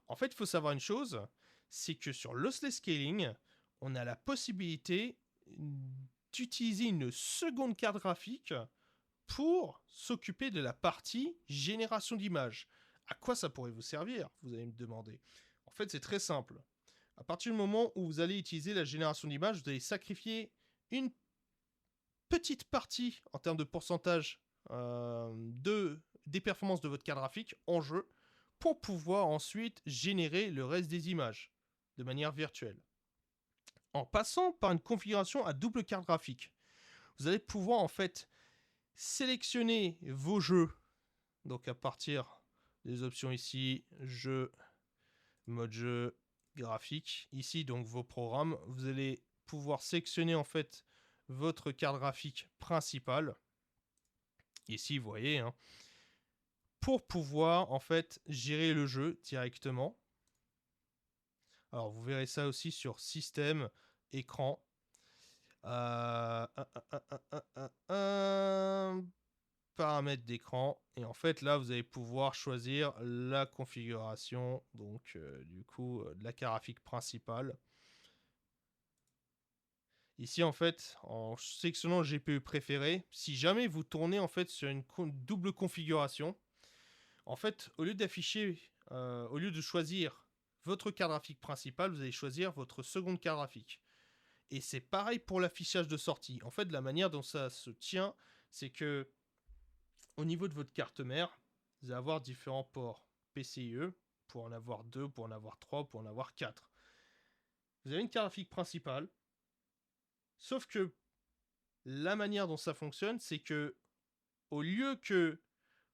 [SPEAKER 1] En fait, il faut savoir une chose, c'est que sur Lossless Scaling, on a la possibilité d'utiliser une seconde carte graphique pour s'occuper de la partie génération d'images. À quoi ça pourrait vous servir, vous allez me demander. En fait, c'est très simple. À partir du moment où vous allez utiliser la génération d'images, vous allez sacrifier une petite partie en termes de pourcentage des performances de votre carte graphique en jeu pour pouvoir ensuite générer le reste des images de manière virtuelle. En passant par une configuration à double carte graphique, vous allez pouvoir en fait sélectionner vos jeux. Donc à partir des options ici, jeu, mode jeu, graphique. Ici donc vos programmes, vous allez pouvoir sélectionner en fait votre carte graphique principale. Ici vous voyez, pour pouvoir en fait gérer le jeu directement. Alors vous verrez ça aussi sur système, écran. Paramètres d'écran. Et en fait là vous allez pouvoir choisir la configuration donc du coup de la carte graphique principale. Ici en fait en sélectionnant le GPU préféré, si jamais vous tournez en fait sur une double configuration, en fait au lieu d'afficher, au lieu de choisir votre carte graphique principale, vous allez choisir votre seconde carte graphique. Et c'est pareil pour l'affichage de sortie. En fait, la manière dont ça se tient, c'est que au niveau de votre carte mère, vous allez avoir différents ports PCIe, pour en avoir 2, pour en avoir 3, pour en avoir 4. Vous avez une carte graphique principale, sauf que la manière dont ça fonctionne, c'est que au lieu que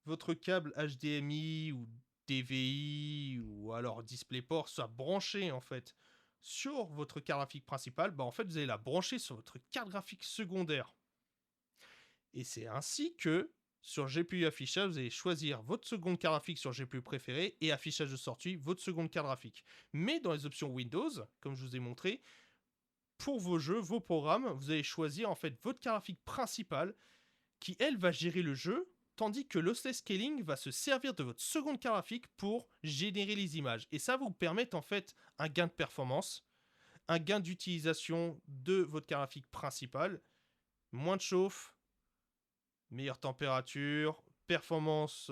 [SPEAKER 1] votre câble HDMI ou DVI ou alors DisplayPort soit branché en fait sur votre carte graphique principale, en fait vous allez la brancher sur votre carte graphique secondaire. Et c'est ainsi que sur GPU affichage, vous allez choisir votre seconde carte graphique sur GPU préféré et affichage de sortie, votre seconde carte graphique. Mais dans les options Windows, comme je vous ai montré, pour vos jeux, vos programmes, vous allez choisir en fait votre carte graphique principale qui, elle, va gérer le jeu, tandis que Lossless Scaling va se servir de votre seconde carte graphique pour générer les images. Et ça va vous permettre en fait un gain de performance, un gain d'utilisation de votre carte graphique principale, moins de chauffe, meilleure température, performance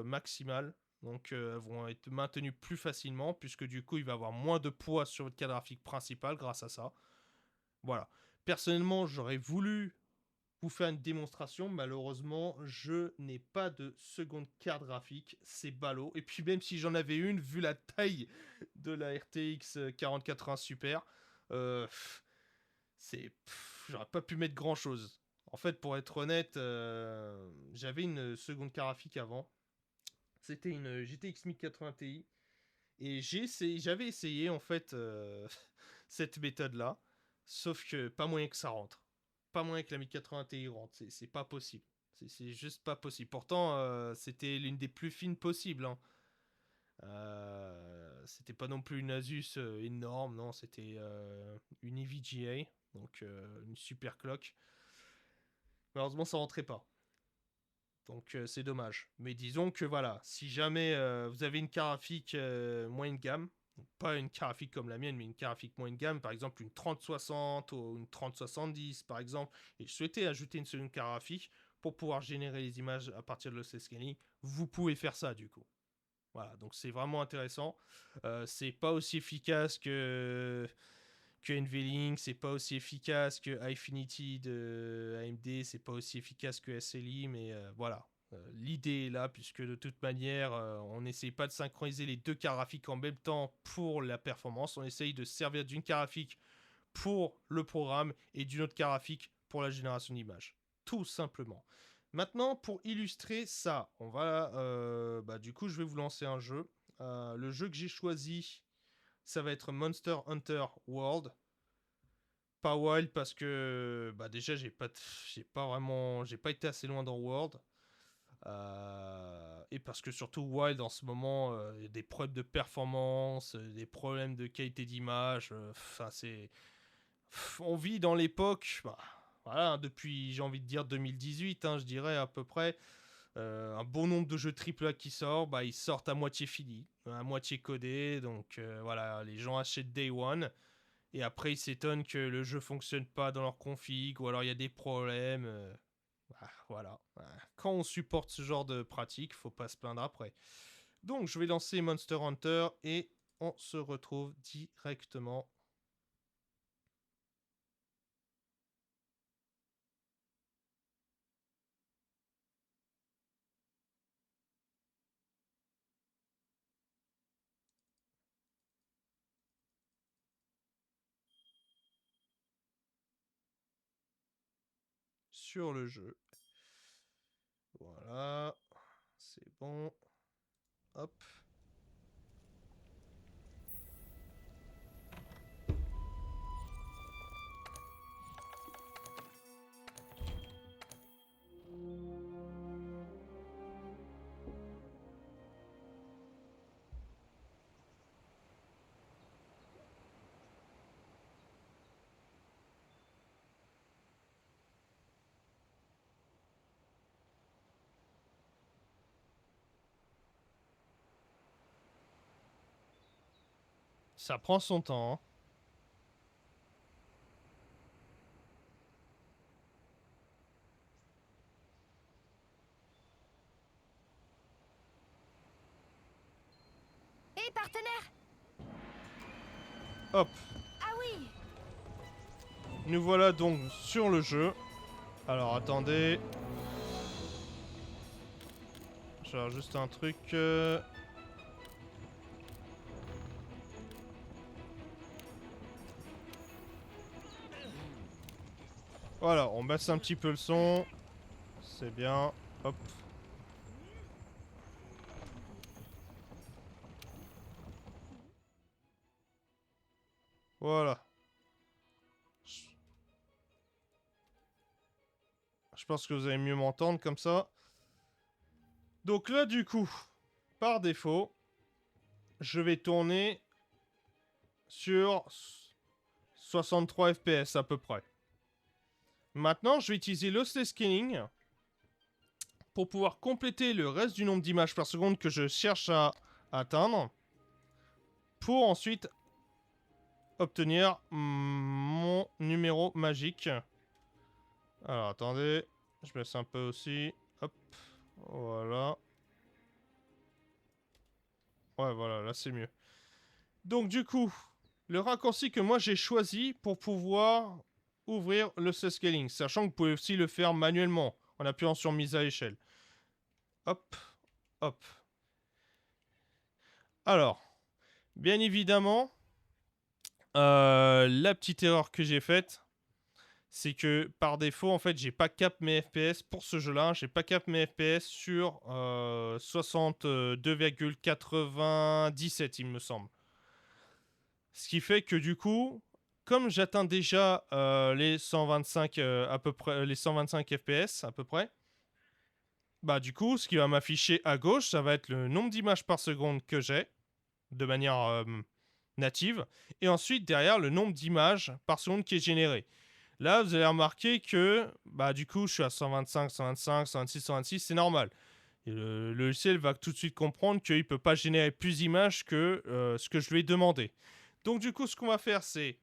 [SPEAKER 1] maximale. Donc elles vont être maintenues plus facilement puisque du coup il va avoir moins de poids sur votre carte graphique principale grâce à ça. Voilà. Personnellement, j'aurais voulu vous faire une démonstration. Malheureusement, je n'ai pas de seconde carte graphique. C'est ballot. Et puis même si j'en avais une, vu la taille de la RTX 4080 Super, j'aurais pas pu mettre grand chose. En fait, pour être honnête, j'avais une seconde carte graphique avant. C'était une GTX 1080 Ti. Et j'avais essayé en fait cette méthode-là. Sauf que pas moyen que ça rentre. Pas moyen que la 1080 Ti rentre. C'est pas possible. C'est juste pas possible. Pourtant, c'était l'une des plus fines possibles. C'était pas non plus une Asus énorme, non. C'était une EVGA. Donc une super clock. Malheureusement, ça rentrait pas. Donc c'est dommage. Mais disons que voilà, si jamais vous avez une carte graphique moyenne gamme, pas une carte graphique comme la mienne, mais une carte graphique moyenne gamme, par exemple une 3060 ou une 3070 par exemple, et souhaitez ajouter une seconde carte graphique pour pouvoir générer les images à partir de l'Ossless Scaling, vous pouvez faire ça du coup. Voilà, donc c'est vraiment intéressant. C'est pas aussi efficace que NVLink, c'est pas aussi efficace que Infinity de AMD, c'est pas aussi efficace que SLI, mais voilà. L'idée est là, puisque de toute manière, on n'essaye pas de synchroniser les deux cartes graphiques en même temps pour la performance. On essaye de servir d'une carte graphique pour le programme et d'une autre carte graphique pour la génération d'images. Tout simplement. Maintenant, pour illustrer ça, on va, du coup, je vais vous lancer un jeu. Le jeu que j'ai choisi, ça va être Monster Hunter World. Pas Wild parce que déjà j'ai pas été assez loin dans World. Et parce que surtout Wild en ce moment, il y a des problèmes de performance, des problèmes de qualité d'image. On vit dans l'époque, voilà, depuis j'ai envie de dire 2018, je dirais à peu près. Un bon nombre de jeux AAA qui sortent, ils sortent à moitié finis, à moitié codés. Donc voilà, les gens achètent Day One. Et après, ils s'étonnent que le jeu fonctionne pas dans leur config, ou alors il y a des problèmes. Ah, voilà. Quand on supporte ce genre de pratique, faut pas se plaindre après. Donc, je vais lancer Monster Hunter et on se retrouve directement. Sur le jeu. Voilà. C'est bon. Hop. Ça prend son temps. Hein.
[SPEAKER 2] Hé, partenaire!
[SPEAKER 1] Hop.
[SPEAKER 2] Ah oui!
[SPEAKER 1] Nous voilà donc sur le jeu. Alors attendez. Je vais faire juste un truc. Voilà, on baisse un petit peu le son. C'est bien. Hop. Voilà. Je pense que vous allez mieux m'entendre comme ça. Donc là, du coup, par défaut, je vais tourner sur 63 FPS à peu près. Maintenant, je vais utiliser lossless scaling pour pouvoir compléter le reste du nombre d'images par seconde que je cherche à atteindre pour ensuite obtenir mon numéro magique. Alors attendez, je baisse un peu aussi. Hop, voilà. Ouais, voilà, là c'est mieux. Donc du coup, le raccourci que moi j'ai choisi pour pouvoir ouvrir le scaling, sachant que vous pouvez aussi le faire manuellement en appuyant sur mise à échelle. Hop, hop. Alors, bien évidemment, la petite erreur que j'ai faite, c'est que par défaut, en fait, j'ai pas cap mes FPS pour ce jeu-là. J'ai pas cap mes FPS sur 62,97, il me semble. Ce qui fait que du coup, comme j'atteins déjà les 125 à peu près, les 125 FPS à peu près, bah du coup, ce qui va m'afficher à gauche, ça va être le nombre d'images par seconde que j'ai de manière native, et ensuite derrière le nombre d'images par seconde qui est généré. Là, vous allez remarquer que, bah, du coup, je suis à 125, 125, 126, 126, c'est normal. Et le logiciel va tout de suite comprendre qu'il ne peut pas générer plus d'images que ce que je lui ai demandé. Donc, du coup, ce qu'on va faire, c'est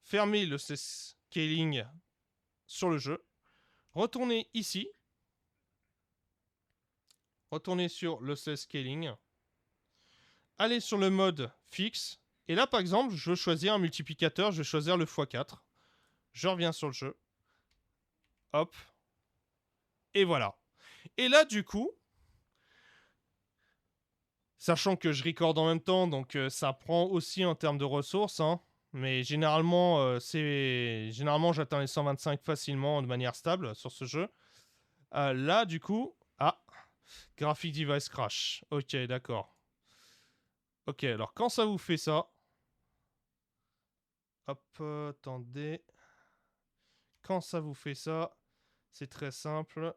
[SPEAKER 1] fermer le scaling sur le jeu, retourner ici, retourner sur le scaling, aller sur le mode fixe, et là, par exemple, je veux choisir un multiplicateur, je vais choisir le x4. Je reviens sur le jeu. Hop. Et voilà. Et là, du coup, sachant que je recorde en même temps, donc ça prend aussi en termes de ressources, hein, mais généralement, généralement j'atteins les 125 facilement de manière stable sur ce jeu. Là, du coup, Graphic Device Crash. Ok, d'accord. Ok, alors quand ça vous fait ça, hop, attendez. Quand ça vous fait ça, c'est très simple.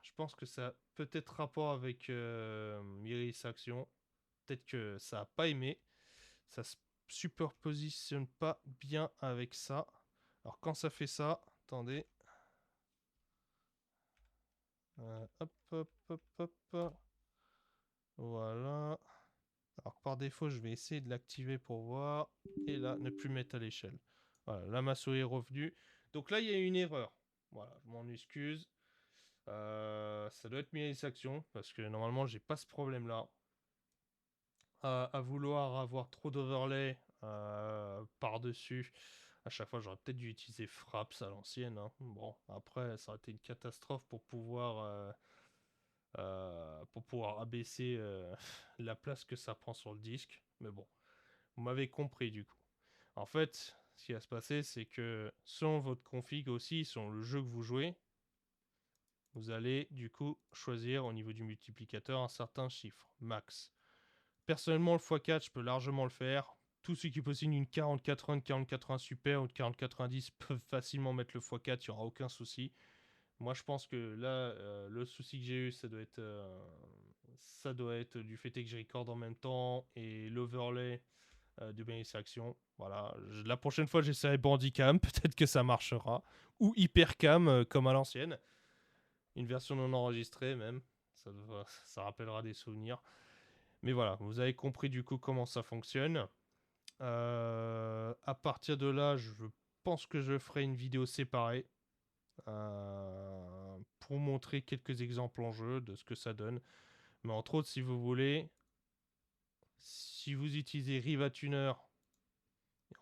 [SPEAKER 1] Je pense que ça a peut-être rapport avec Iris Action. Peut-être que ça a pas aimé. Ça se superpositionne pas bien avec ça. Alors quand ça fait ça, attendez. Hop, hop, hop, hop. Voilà. Alors par défaut, je vais essayer de l'activer pour voir. Et là, ne plus mettre à l'échelle. Voilà, là ma souris est revenue. Donc là, il y a une erreur. Voilà, je m'en excuse. Ça doit être mis à sanctions parce que normalement j'ai pas ce problème là. À vouloir avoir trop d'overlay par-dessus, à chaque fois j'aurais peut-être dû utiliser Fraps à l'ancienne. Hein. Bon, après ça aurait été une catastrophe pour pouvoir abaisser la place que ça prend sur le disque. Mais bon, vous m'avez compris du coup. En fait, ce qui va se passer, c'est que selon votre config aussi, selon le jeu que vous jouez, vous allez du coup choisir au niveau du multiplicateur un certain chiffre, max. Personnellement, le x4, je peux largement le faire. Tous ceux qui possèdent une 4080, 4080 Super ou une 4090 peuvent facilement mettre le x4, il n'y aura aucun souci. Moi, je pense que là, le souci que j'ai eu, ça doit être du fait que je recorde en même temps et l'overlay de mes actions. Voilà. La prochaine fois, j'essaierai Bandicam, peut-être que ça marchera. Ou Hypercam, comme à l'ancienne. Une version non enregistrée, même. Ça rappellera des souvenirs. Mais voilà, vous avez compris du coup comment ça fonctionne. À partir de là, je pense que je ferai une vidéo séparée pour montrer quelques exemples en jeu de ce que ça donne. Mais entre autres, si vous voulez, si vous utilisez Riva Tuner,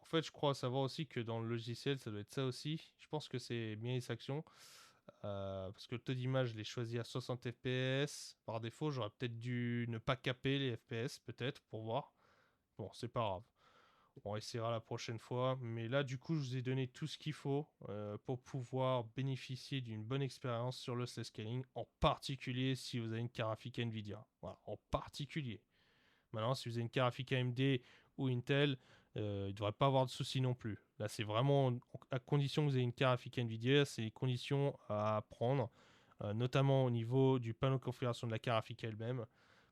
[SPEAKER 1] en fait, je crois savoir aussi que dans le logiciel, ça doit être ça aussi. Je pense que c'est bien les actions. Parce que le taux d'image, je l'ai choisi à 60 fps. Par défaut, j'aurais peut-être dû ne pas caper les fps, peut-être, pour voir. Bon, c'est pas grave. On essaiera la prochaine fois. Mais là, du coup, je vous ai donné tout ce qu'il faut pour pouvoir bénéficier d'une bonne expérience sur le scaling, en particulier si vous avez une carte graphique Nvidia. Voilà, en particulier. Maintenant, si vous avez une carte graphique AMD ou Intel, il ne devrait pas avoir de soucis non plus. Là, c'est vraiment à condition que vous ayez une carte graphique Nvidia, c'est les conditions à prendre, notamment au niveau du panneau de configuration de la carte graphique elle-même.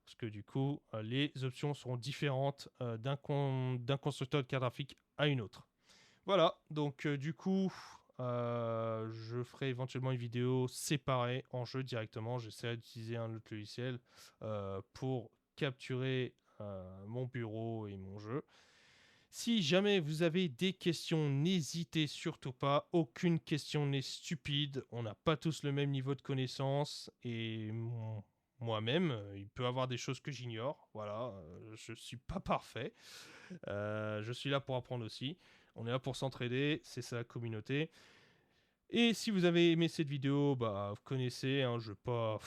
[SPEAKER 1] Parce que du coup, les options seront différentes d'un constructeur de carte graphique à une autre. Voilà, donc du coup, je ferai éventuellement une vidéo séparée en jeu directement. J'essaierai d'utiliser un autre logiciel pour capturer mon bureau et mon jeu. Si jamais vous avez des questions, n'hésitez surtout pas. Aucune question n'est stupide. On n'a pas tous le même niveau de connaissance. Et moi-même, il peut y avoir des choses que j'ignore. Voilà, je ne suis pas parfait. Je suis là pour apprendre aussi. On est là pour s'entraider. C'est ça la communauté. Et si vous avez aimé cette vidéo, bah, vous connaissez, hein, je vais pas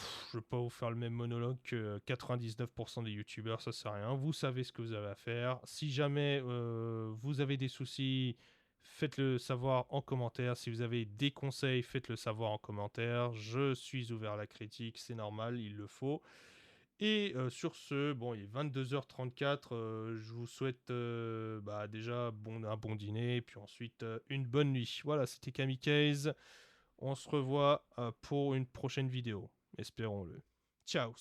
[SPEAKER 1] vous faire le même monologue que 99% des youtubeurs, ça sert à rien. Vous savez ce que vous avez à faire. Si jamais vous avez des soucis, faites-le savoir en commentaire. Si vous avez des conseils, faites-le savoir en commentaire. Je suis ouvert à la critique, c'est normal, il le faut. Et sur ce, bon, il est 22h34. Je vous souhaite déjà un bon dîner, et puis ensuite une bonne nuit. Voilà, c'était Kamikaze. On se revoit pour une prochaine vidéo. Espérons-le. Ciao.